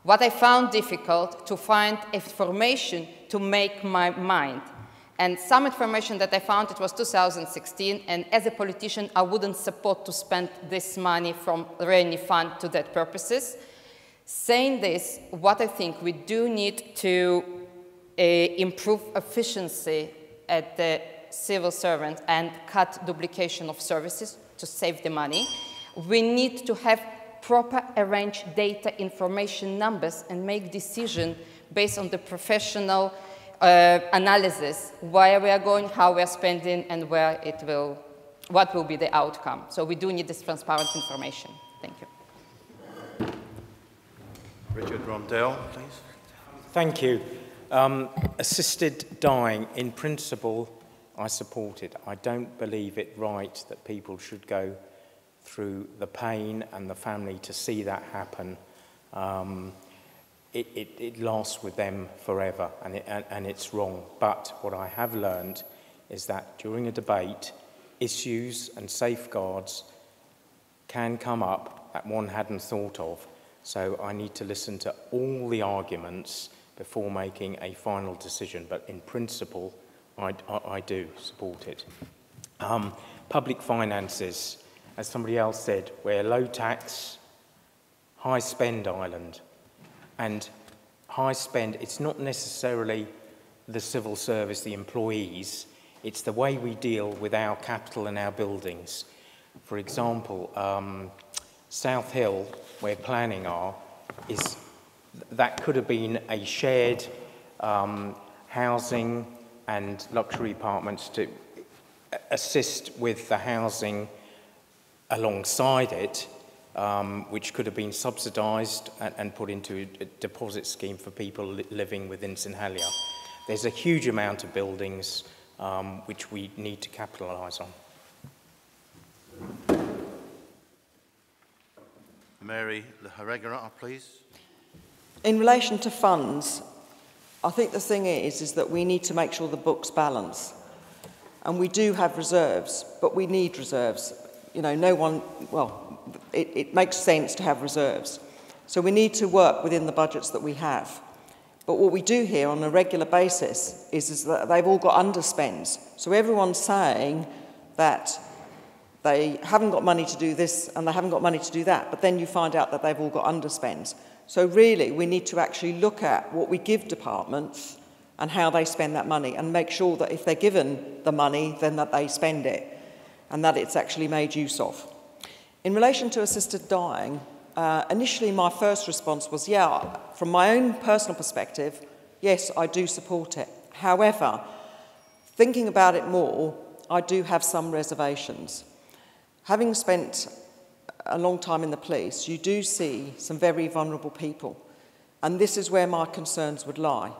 What I found difficult to find information to make my mind. And some information that I found, it was 2016, and as a politician, I wouldn't support to spend this money from rainy fund to that purposes. Saying this, what I think we do need to improve efficiency at the civil servant and cut duplication of services to save the money. We need to have proper arranged data information numbers and make decisions based on the professional analysis, where we are going, how we are spending, and what will be the outcome. So we do need this transparent information. Thank you. Richard Rondell, please. Thank you. Assisted dying, in principle, I support it. I don't believe it right that people should go through the pain and the family to see that happen. It lasts with them forever, and it's wrong. But what I have learned is that during a debate, issues and safeguards can come up that one hadn't thought of. So I need to listen to all the arguments before making a final decision. But in principle, I do support it. Public finances, as somebody else said, we're a low tax, high spend island. And high spend, it's not necessarily the civil service, the employees, it's the way we deal with our capital and our buildings. For example, South Hill, where planning are, that could have been a shared housing and luxury apartments to assist with the housing alongside it, which could have been subsidised and put into a deposit scheme for people living within St Helier. There's a huge amount of buildings which we need to capitalise on. Mary Leharegara, please. In relation to funds, I think the thing is that we need to make sure the books balance. And we do have reserves, but we need reserves. You know, it makes sense to have reserves. So we need to work within the budgets that we have. But what we do here on a regular basis is that they've all got underspends. So everyone's saying that they haven't got money to do this and they haven't got money to do that, but then you find out that they've all got underspends. So really, we need to actually look at what we give departments and how they spend that money and make sure that if they're given the money, then that they spend it and that it's actually made use of. In relation to assisted dying, initially my first response was, yeah, from my own personal perspective, yes, I do support it. However, thinking about it more, I do have some reservations. Having spent a long time in the police, you do see some very vulnerable people. And this is where my concerns would lie.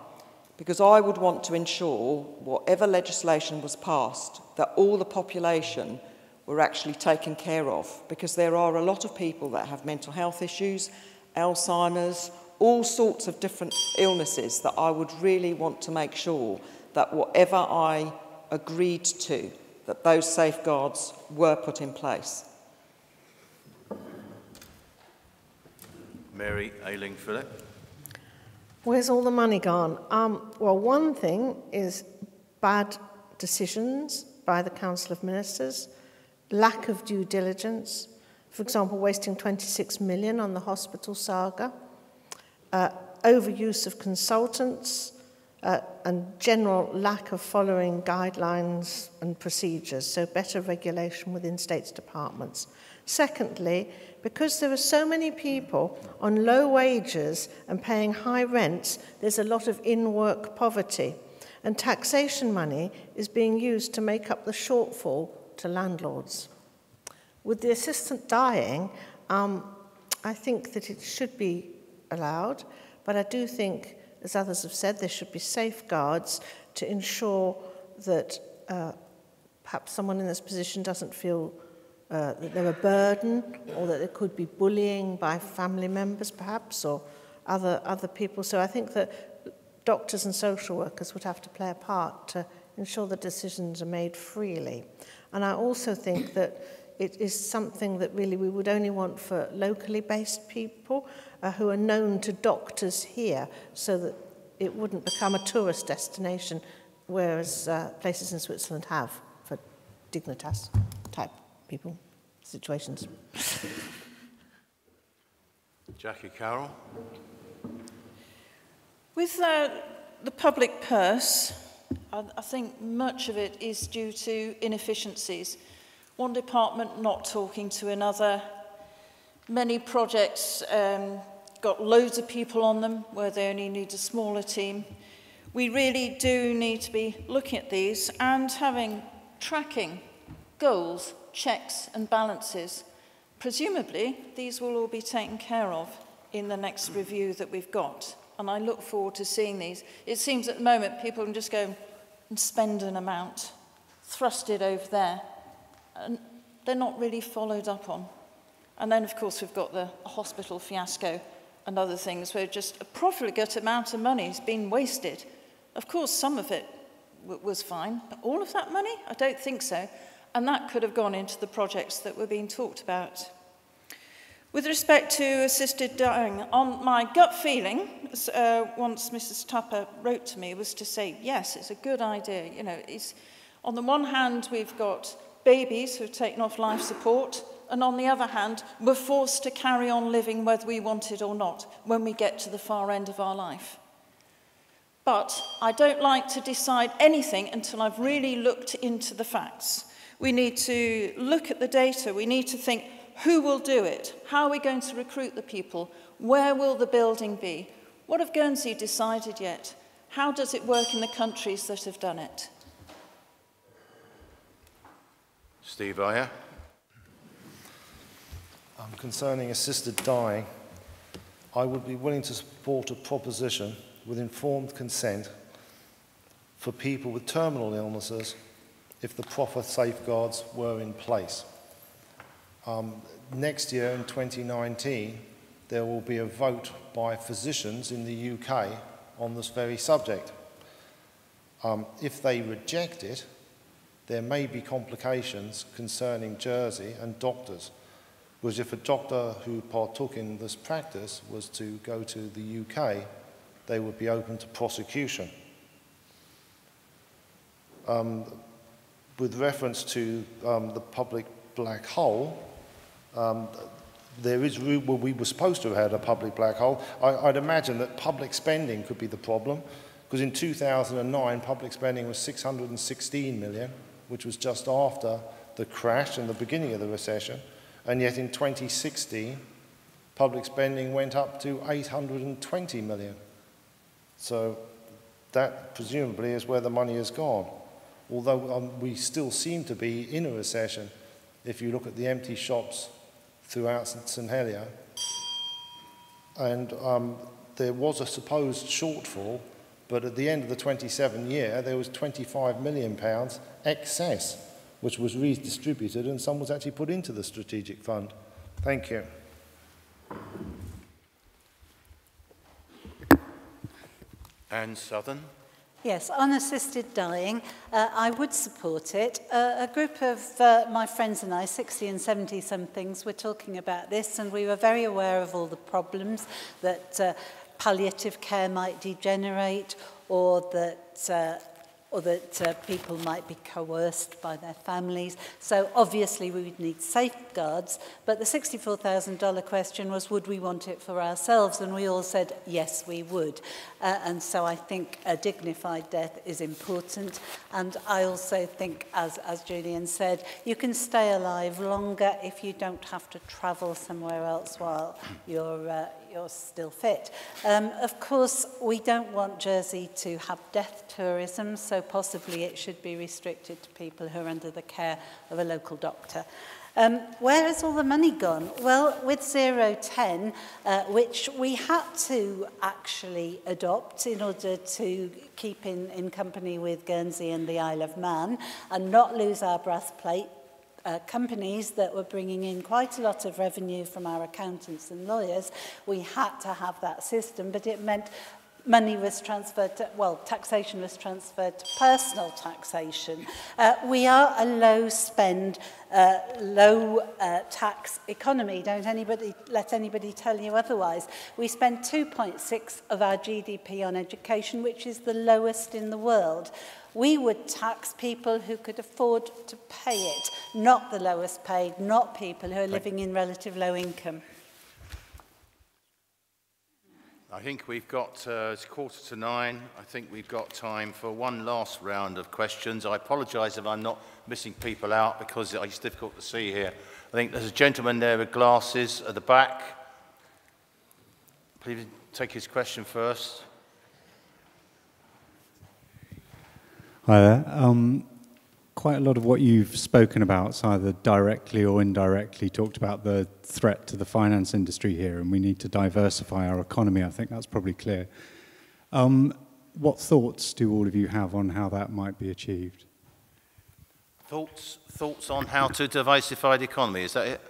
Because I would want to ensure whatever legislation was passed, that all the population were actually taken care of. Because there are a lot of people that have mental health issues, Alzheimer's, all sorts of different illnesses that I would really want to make sure that whatever I agreed to, that those safeguards were put in place. Mary AYLING-PHILLIP. Where's all the money gone? Well, one thing is bad decisions by the Council of Ministers, lack of due diligence, for example, wasting 26 million on the hospital saga, overuse of consultants, and general lack of following guidelines and procedures, so better regulation within states' departments. Secondly, because there are so many people on low wages and paying high rents, there's a lot of in-work poverty, and taxation money is being used to make up the shortfall to landlords. With the assistant dying, I think that it should be allowed, but I do think, as others have said, there should be safeguards to ensure that perhaps someone in this position doesn't feel that they're a burden, or that there could be bullying by family members perhaps, or other people. So I think that doctors and social workers would have to play a part to ensure that decisions are made freely. And I also think that it is something that really we would only want for locally based people who are known to doctors here, so that it wouldn't become a tourist destination, whereas places in Switzerland have for dignitas type people, situations. Jackie Carroll. With the public purse, I think much of it is due to inefficiencies. One department not talking to another. Many projects got loads of people on them where they only need a smaller team. We really do need to be looking at these and having tracking, goals, checks and balances. Presumably, these will all be taken care of in the next review that we've got. And I look forward to seeing these. It seems at the moment people can just go and spend an amount, thrust it over there, and they're not really followed up on. And then, of course, we've got the hospital fiasco and other things where just a profligate amount of money has been wasted. Of course, some of it was fine, but all of that money? I don't think so. And that could have gone into the projects that were being talked about. With respect to assisted dying, on my gut feeling, once Mrs. Tupper wrote to me, was to say, yes, it's a good idea. You know, on the one hand, we've got babies who've taken off life support, and on the other hand, we're forced to carry on living whether we want it or not when we get to the far end of our life. But I don't like to decide anything until I've really looked into the facts. We need to look at the data. We need to think, who will do it? How are we going to recruit the people? Where will the building be? What have Guernsey decided yet? How does it work in the countries that have done it? Steve AHIER. Concerning assisted dying, I would be willing to support a proposition with informed consent for people with terminal illnesses if the proper safeguards were in place. Next year, in 2019, there will be a vote by physicians in the UK on this very subject. If they reject it, there may be complications concerning Jersey and doctors, because if a doctor who partook in this practice was to go to the UK, they would be open to prosecution. With reference to the public black hole, there is room where we were supposed to have had a public black hole. I'd imagine that public spending could be the problem, because in 2009, public spending was 616 million, which was just after the crash and the beginning of the recession, and yet in 2016, public spending went up to 820 million. So that presumably is where the money has gone. Although we still seem to be in a recession, if you look at the empty shops throughout St Helier. And there was a supposed shortfall, but at the end of the 27 year, there was £25 million excess, which was redistributed, and some was actually put into the strategic fund. Thank you. Anne Southern. Yes, on assisted dying, I would support it. A group of my friends and I, 60 and 70-somethings, were talking about this, and we were very aware of all the problems that palliative care might degenerate, or that people might be coerced by their families. So obviously we would need safeguards, but the $64,000 question was, would we want it for ourselves? And we all said, yes, we would. And so I think a dignified death is important. And I also think, as Julian said, you can stay alive longer if you don't have to travel somewhere else while you're still fit. Of course, we don't want Jersey to have death tourism, so possibly it should be restricted to people who are under the care of a local doctor. Where has all the money gone? Well, with 010, which we had to actually adopt in order to keep in company with Guernsey and the Isle of Man and not lose our brass plate, companies that were bringing in quite a lot of revenue from our accountants and lawyers, we had to have that system, but it meant money was transferred to, well, taxation was transferred to personal taxation. We are a low-spend, low-tax economy. Don't let anybody tell you otherwise. We spend 2.6% of our GDP on education, which is the lowest in the world. We would tax people who could afford to pay it, not the lowest paid, not people who are living in relative low income. I think we've got, it's 8:45. I think we've got time for one last round of questions. I apologise if I'm not missing people out because it's difficult to see here. I think there's a gentleman there with glasses at the back. Please take his question first. Hi there. Quite a lot of what you've spoken about, so either directly or indirectly, talked about the threat to the finance industry here, and we need to diversify our economy. I think that's probably clear. What thoughts do all of you have on how that might be achieved? Thoughts on how to diversify the economy, is that it?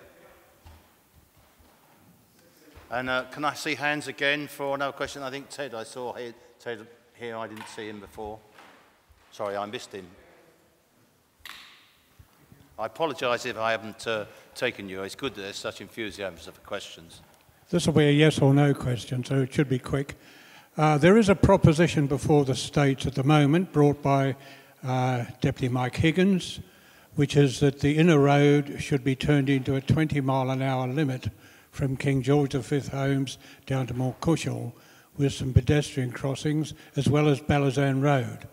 And can I see hands again for another question? I think Ted, I saw Ted here, I didn't see him before. Sorry, I missed him. I apologise if I haven't taken you. It's good that there's such enthusiasm for questions. This will be a yes or no question, so it should be quick. There is a proposition before the States at the moment brought by Deputy Mike Higgins, which is that the inner road should be turned into a 20-mile-an-hour limit from King George V Homes down to Moorcushel, with some pedestrian crossings, as well as Ballazan Road.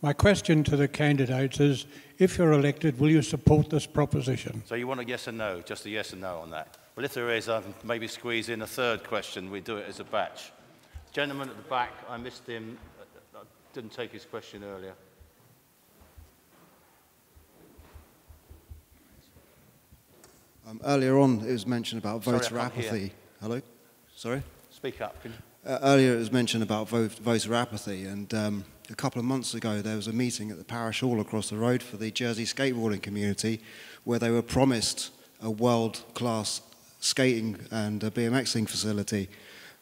My question to the candidates is, if you're elected, will you support this proposition? So you want a yes and no, just a yes and no on that? Well, if there is, I can maybe squeeze in a third question. We do it as a batch. Gentleman at the back, I missed him. I didn't take his question earlier. Earlier on, it was mentioned about voter apathy. Hello? Sorry? Speak up. Can you? Earlier, it was mentioned about voter apathy, and a couple of months ago, there was a meeting at the parish hall across the road for the Jersey skateboarding community, where they were promised a world-class skating and BMXing facility.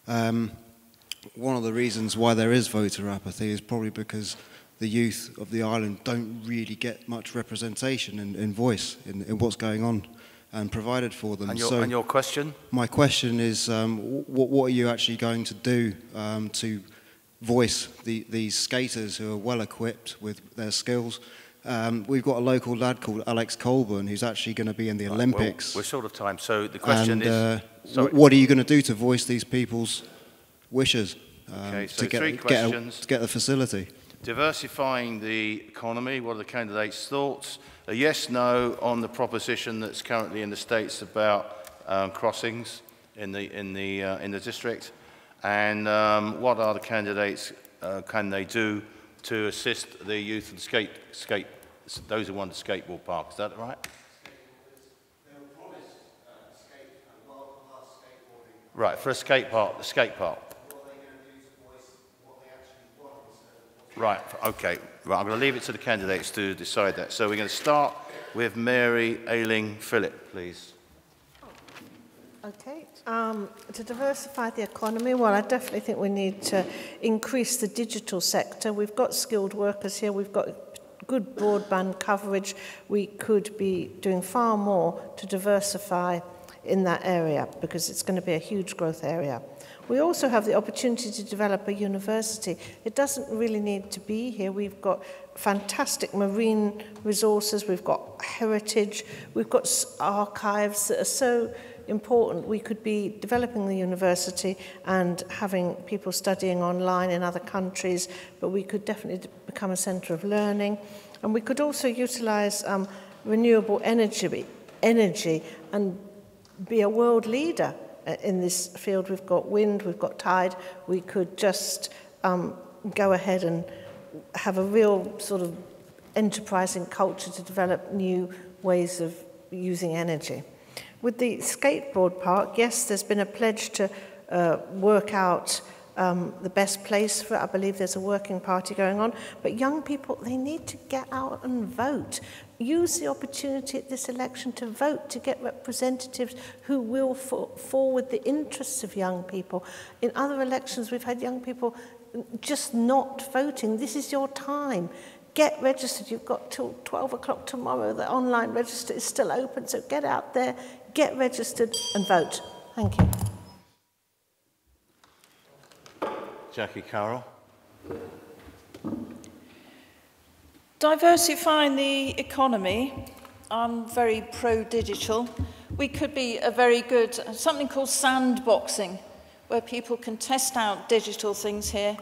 One of the reasons why there is voter apathy is probably because the youth of the island don't really get much representation and voice in what's going on and provided for them. And your question? My question is, what are you actually going to do to voice these skaters who are well equipped with their skills? We've got a local lad called Alex Colburn who's actually going to be in the Olympics. Well, we're short of time, so the question is... What are you going to do to voice these people's wishes Okay, so to get the facility? Diversifying the economy, what are the candidates' thoughts? A yes, no on the proposition that's currently in the States about crossings in the district, and what are the candidates can they do to assist the youth and those who want the skateboard park? Is that right? Right, for a skate park, the skate park. Right, okay. Right, I'm going to leave it to the candidates to decide that. So we're going to start with Mary Ayling-PHILLIP, please. Okay. To diversify the economy, well, I definitely think we need to increase the digital sector. We've got skilled workers here. We've got good broadband coverage. We could be doing far more to diversify in that area because it's going to be a huge growth area. We also have the opportunity to develop a university. It doesn't really need to be here. We've got fantastic marine resources, we've got heritage, we've got archives that are so important. We could be developing the university and having people studying online in other countries, but we could definitely become a centre of learning. And we could also utilise renewable energy and be a world leader in this field. We've got wind, we've got tide. We could just go ahead and have a real sort of enterprising culture to develop new ways of using energy. With the skateboard park, yes, there's been a pledge to work out the best place for it. I believe there's a working party going on. But young people, they need to get out and vote. Use the opportunity at this election to vote, to get representatives who will forward the interests of young people. In other elections, we've had young people just not voting. This is your time. Get registered. You've got till 12 o'clock tomorrow. The online register is still open, so get out there, get registered and vote. Thank you. Jackie Carroll. Diversifying the economy, I'm very pro-digital. We could be a very good, something called sandboxing, where people can test out digital things here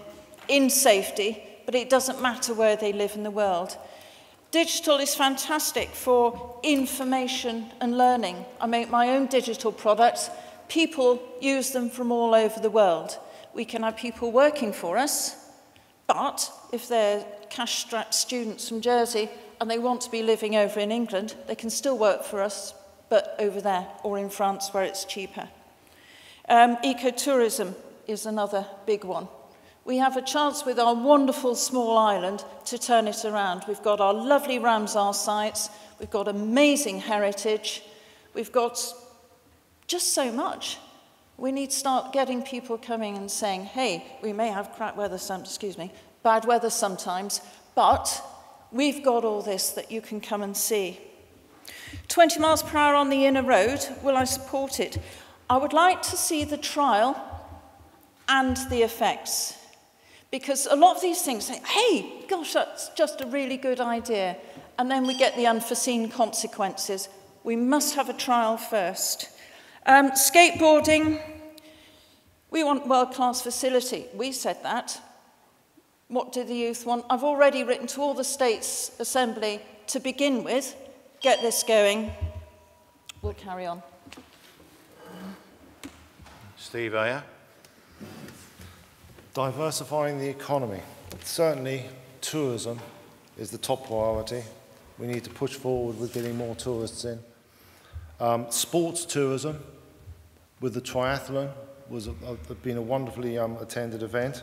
in safety, but it doesn't matter where they live in the world. Digital is fantastic for information and learning. I make my own digital products. People use them from all over the world. We can have people working for us, But if they're cash-strapped students from Jersey and they want to be living over in England, they can still work for us, but over there or in France where it's cheaper. Ecotourism is another big one. We have a chance with our wonderful small island to turn it around. We've got our lovely Ramsar sites, we've got amazing heritage, we've got just so much. We need to start getting people coming and saying, hey, we may have bad weather sometimes, but we've got all this that you can come and see. 20 miles per hour on the inner road, will I support it? I would like to see the trial and the effects. Because a lot of these things say, hey, gosh, that's just a really good idea. And then we get the unforeseen consequences. We must have a trial first. Skateboarding, we want world-class facility. We said that. What do the youth want? I've already written to all the States Assembly to begin with. Get this going. We'll carry on. Steve Ayer. Diversifying the economy. Certainly, tourism is the top priority. We need to push forward with getting more tourists in. Sports tourism with the triathlon was been a wonderfully attended event.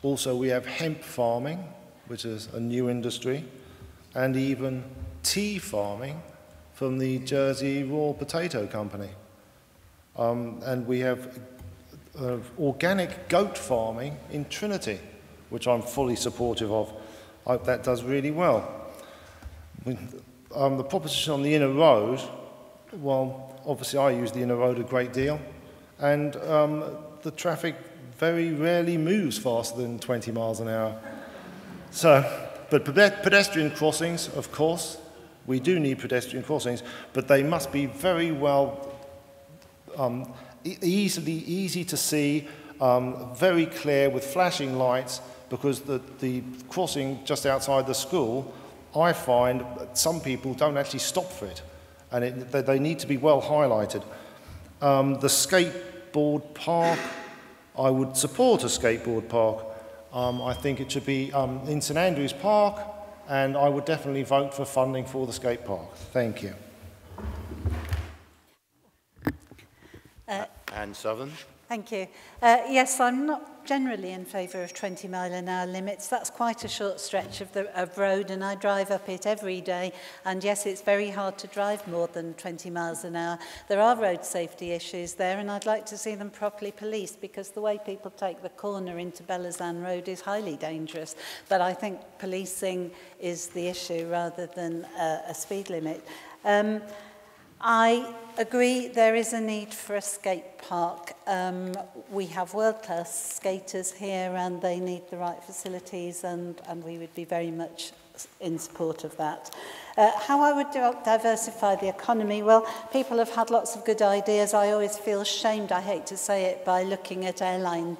Also, we have hemp farming, which is a new industry, and even tea farming from the Jersey Raw Potato Company. And we have organic goat farming in Trinity, which I'm fully supportive of. I hope that does really well. The proposition on the inner road, well, obviously I use the inner road a great deal, and the traffic very rarely moves faster than 20 miles an hour. So, but pedestrian crossings, of course, we do need pedestrian crossings, but they must be very well easy to see, very clear with flashing lights, because the crossing just outside the school, I find some people don't actually stop for it, and they need to be well highlighted. The skateboard park, I would support a skateboard park. I think it should be in St Andrews Park, and I would definitely vote for funding for the skate park. Thank you. Anne Southern. Thank you. Yes, I'm not generally in favour of 20-mile-an-hour limits. That's quite a short stretch of road, and I drive up it every day. And yes, it's very hard to drive more than 20 miles an hour. There are road safety issues there, and I'd like to see them properly policed, because the way people take the corner into Bellazan Road is highly dangerous. But I think policing is the issue rather than a speed limit. I agree there is a need for a skate park. We have world-class skaters here, and they need the right facilities, and we would be very much in support of that. How I would diversify the economy, well, people have had lots of good ideas. I always feel shamed, I hate to say it, by looking at airline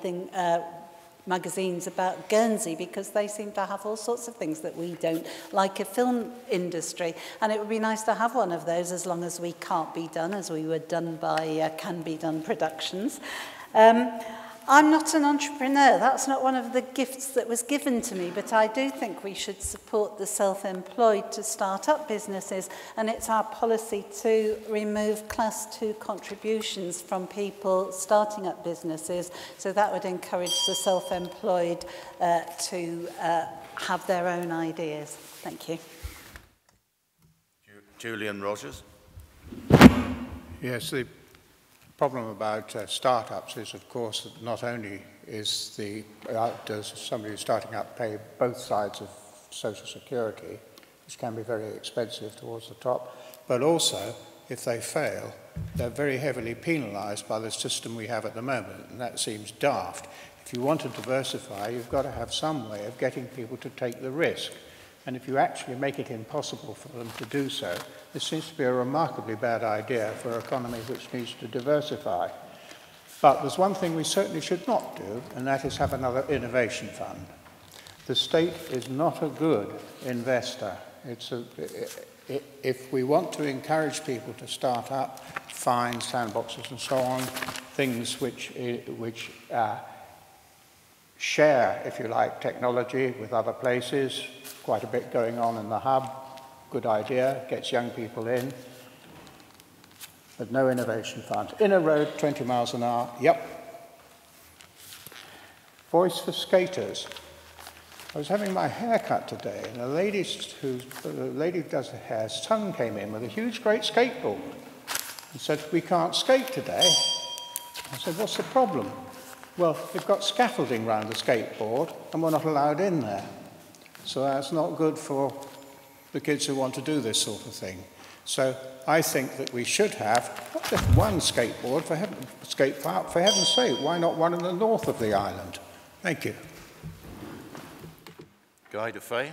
magazines about Guernsey, because they seem to have all sorts of things that we don't, like a film industry. And it would be nice to have one of those, as long as we can't be done, as we were done by Can Be Done Productions. I'm not an entrepreneur. That's not one of the gifts that was given to me, but I do think we should support the self-employed to start up businesses, and it's our policy to remove Class 2 contributions from people starting up businesses, so that would encourage the self-employed to have their own ideas. Thank you. Julian Rogers. Yes, the problem about startups is, of course, that not only is does somebody who's starting up pay both sides of social security, which can be very expensive towards the top, but also, if they fail, they're very heavily penalised by the system we have at the moment, and that seems daft. If you want to diversify, you've got to have some way of getting people to take the risk. And if you actually make it impossible for them to do so, this seems to be a remarkably bad idea for an economy which needs to diversify. But there's one thing we certainly should not do, and that is have another innovation fund. The state is not a good investor. If we want to encourage people to start up, fines, sandboxes and so on, things which share, if you like, technology with other places. Quite a bit going on in the hub. Good idea, gets young people in. But no innovation funds. Inner road, 20 miles an hour, yep. Voice for skaters. I was having my hair cut today, and the lady who does the hair, son came in with a huge, great skateboard and said, "We can't skate today." I said, "What's the problem?" "Well, they've got scaffolding round the skateboard, and we're not allowed in there. So that's not good for the kids who want to do this sort of thing." So I think that we should have not just one skateboard, skate park, for heaven's sake. Why not one in the north of the island? Thank you. Guy Dufay.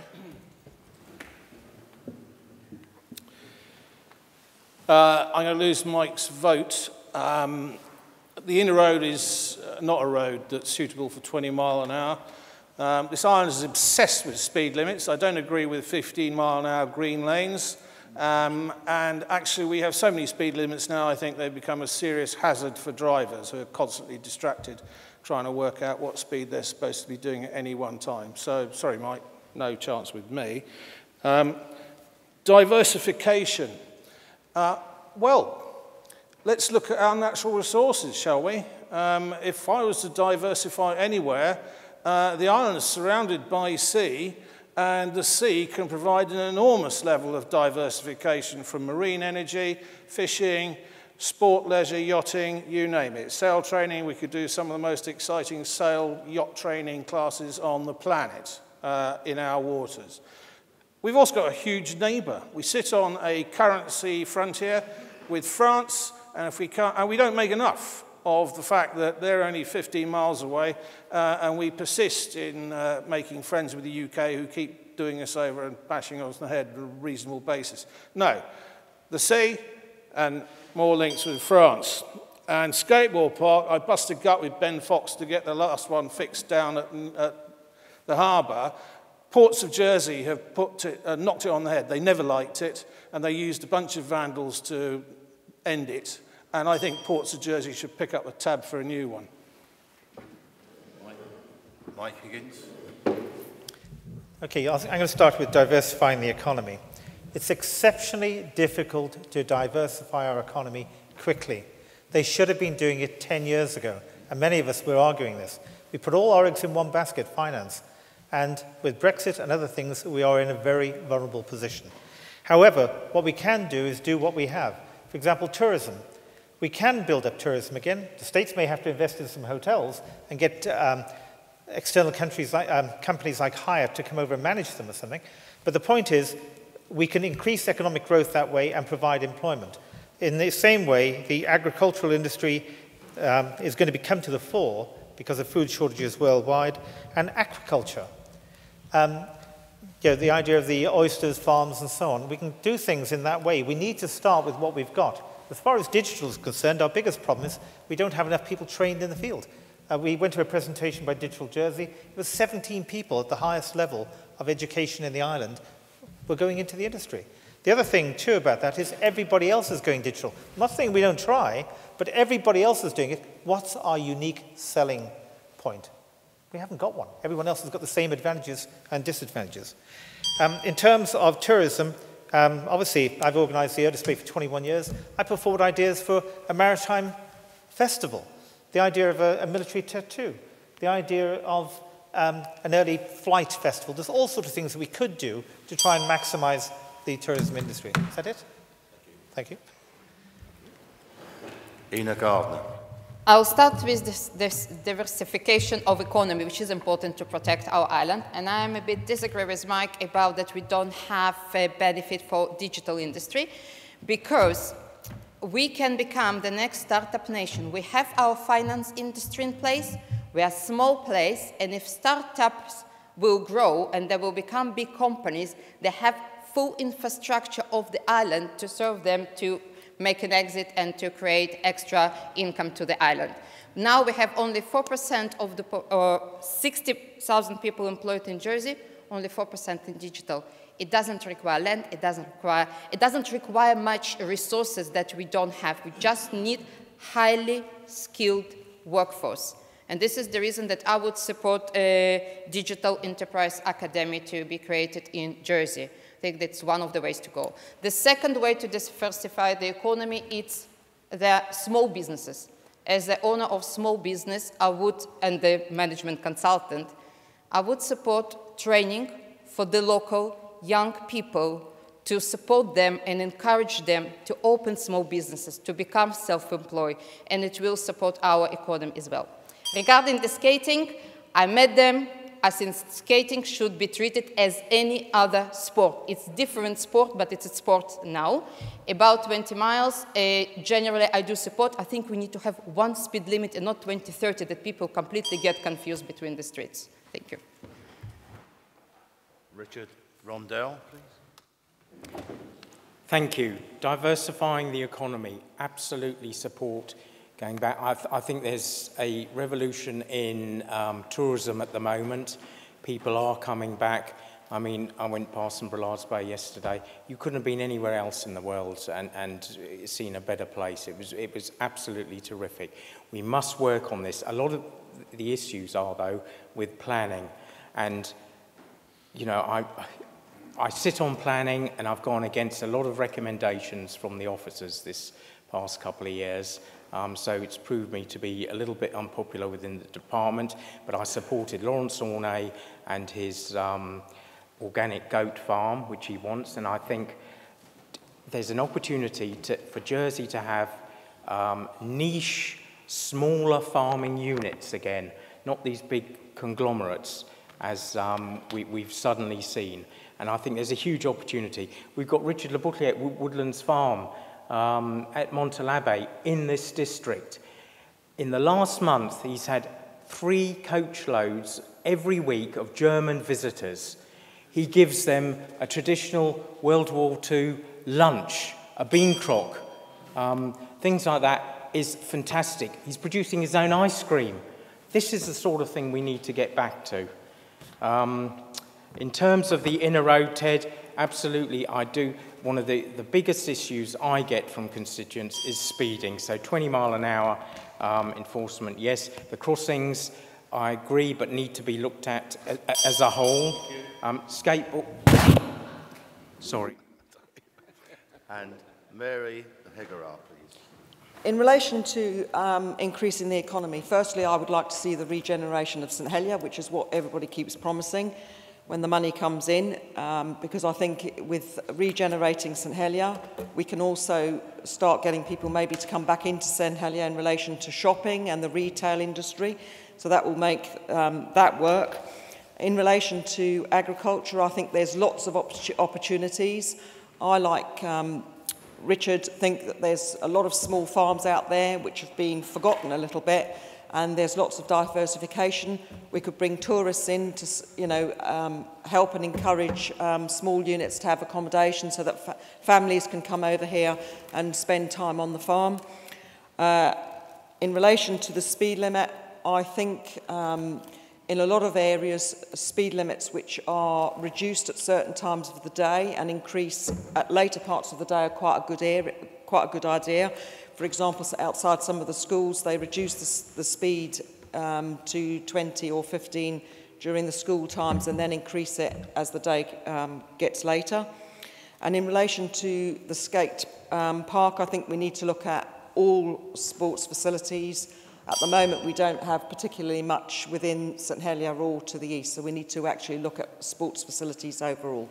I'm going to lose Mike's vote. The inner road is not a road that's suitable for 20 mile an hour. This island is obsessed with speed limits. I don't agree with 15 mile an hour green lanes. And actually we have so many speed limits now, I think they've become a serious hazard for drivers who are constantly distracted trying to work out what speed they're supposed to be doing at any one time. So, sorry Mike, no chance with me. Diversification. Well, let's look at our natural resources, shall we? If I was to diversify anywhere, the island is surrounded by sea, and the sea can provide an enormous level of diversification from marine energy, fishing, sport, leisure, yachting, you name it. Sail training, we could do some of the most exciting sail yacht training classes on the planet in our waters. We've also got a huge neighbour. We sit on a currency frontier with France, and if we can't, and we don't make enough of the fact that they're only 15 miles away, and we persist in making friends with the UK who keep doing us over and bashing us on the head on a reasonable basis. No, the sea and more links with France. And skateboard park, I bust a gut with Ben Fox to get the last one fixed down at the harbour. Ports of Jersey have knocked it on the head. They never liked it, and they used a bunch of vandals to end it. And I think Ports of Jersey should pick up the tab for a new one. Mike Higgins. Okay, I'm going to start with diversifying the economy. It's exceptionally difficult to diversify our economy quickly. They should have been doing it 10 years ago, and many of us were arguing this. We put all our eggs in one basket, finance, and with Brexit and other things, we are in a very vulnerable position. However, what we can do is do what we have. For example, tourism. We can build up tourism again. The states may have to invest in some hotels and get external companies like HIGGINS to come over and manage them or something. But the point is, we can increase economic growth that way and provide employment. In the same way, the agricultural industry is going to come to the fore because of food shortages worldwide, and aquaculture. The idea of the oysters farms and so on. We can do things in that way. We need to start with what we've got. As far as digital is concerned, our biggest problem is we don't have enough people trained in the field. We went to a presentation by Digital Jersey. It was 17 people at the highest level of education in the island were going into the industry. The other thing, too, about that is everybody else is going digital. I'm not saying we don't try, but everybody else is doing it. What's our unique selling point? We haven't got one. Everyone else has got the same advantages and disadvantages. In terms of tourism, obviously, I've organised the Air Display for 21 years. I put forward ideas for a maritime festival, the idea of a military tattoo, the idea of an early flight festival. There's all sorts of things that we could do to try and maximise the tourism industry. Is that it? Thank you. Ina Gardiner. I'll start with this diversification of economy, which is important to protect our island. And I'm a bit disagree with Mike about that we don't have a benefit for digital industry, because we can become the next startup nation. We have our finance industry in place. We are a small place, and if startups will grow and they will become big companies, they have full infrastructure of the island to serve them to make an exit and to create extra income to the island. Now we have only 4% of the 60,000 people employed in Jersey, only 4% in digital. It doesn't require land, it doesn't require much resources that we don't have. We just need highly skilled workforce. And this is the reason that I would support a digital enterprise academy to be created in Jersey. I think that's one of the ways to go. The second way to diversify the economy is the small businesses. As the owner of small business, I would, and the management consultant, I would support training for the local young people to support them and encourage them to open small businesses, to become self-employed, and it will support our economy as well. Regarding the skating, I met them. I think skating should be treated as any other sport. It's a different sport, but it's a sport now. About 20 miles, generally I do support. I think we need to have one speed limit and not 20, 30, that people completely get confused between the streets. Thank you. Richard, Rondell, please. Thank you. Diversifying the economy, absolutely support going back. I think there's a revolution in tourism at the moment. People are coming back. I mean, I went past St. Bullard's Bay yesterday. You couldn't have been anywhere else in the world and seen a better place. It was absolutely terrific. We must work on this. A lot of the issues are, though, with planning. And, you know, I sit on planning, and I've gone against a lot of recommendations from the officers this past couple of years. So it's proved me to be a little bit unpopular within the department, but I supported Lawrence Ornay and his organic goat farm, which he wants, and I think there's an opportunity for Jersey to have niche, smaller farming units again, not these big conglomerates as we've suddenly seen. And I think there's a huge opportunity. We've got Richard Laboutley at Woodlands Farm at Montalabé in this district. In the last month, he's had 3 coach loads every week of German visitors. He gives them a traditional World War II lunch, a bean crock. Things like that is fantastic. He's producing his own ice cream. This is the sort of thing we need to get back to. In terms of the inner road, Ted, absolutely, I do. One of the biggest issues I get from constituents is speeding. So 20 mile an hour enforcement, yes. The crossings, I agree, but need to be looked at as a whole. Skateboard. Sorry. And Mary Higgier, please. In relation to increasing the economy, firstly, I would like to see the regeneration of St Helier, which is what everybody keeps promising when the money comes in, because I think with regenerating St Helier, we can also start getting people maybe to come back into St Helier in relation to shopping and the retail industry, so that will make that work. In relation to agriculture, I think there's lots of opportunities. I, like Richard, think that there's a lot of small farms out there which have been forgotten a little bit, and there's lots of diversification. We could bring tourists in to, you know, help and encourage small units to have accommodation so that families can come over here and spend time on the farm. In relation to the speed limit, I think in a lot of areas, speed limits which are reduced at certain times of the day and increase at later parts of the day are quite a good idea. For example, outside some of the schools, they reduce the speed to 20 or 15 during the school times and then increase it as the day gets later. And in relation to the skate park, I think we need to look at all sports facilities. At the moment, we don't have particularly much within St Helier or to the east, so we need to actually look at sports facilities overall.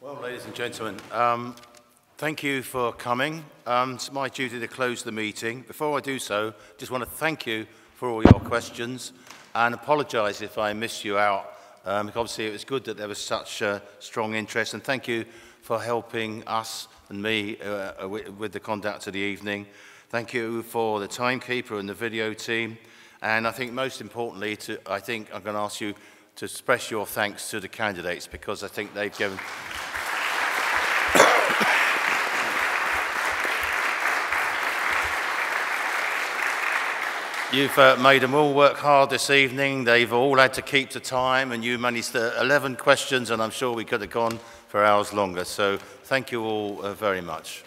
Well, ladies and gentlemen, thank you for coming. It's my duty to close the meeting. Before I do so, just want to thank you for all your questions and apologise if I missed you out. Obviously, it was good that there was such strong interest, and thank you for helping us and me with the conduct of the evening. Thank you for the timekeeper and the video team. And I think most importantly, I think I'm going to ask you to express your thanks to the candidates, because I think they've given... You've made them all work hard this evening. They've all had to keep to time, and you managed 11 questions, and I'm sure we could have gone for hours longer. So thank you all very much.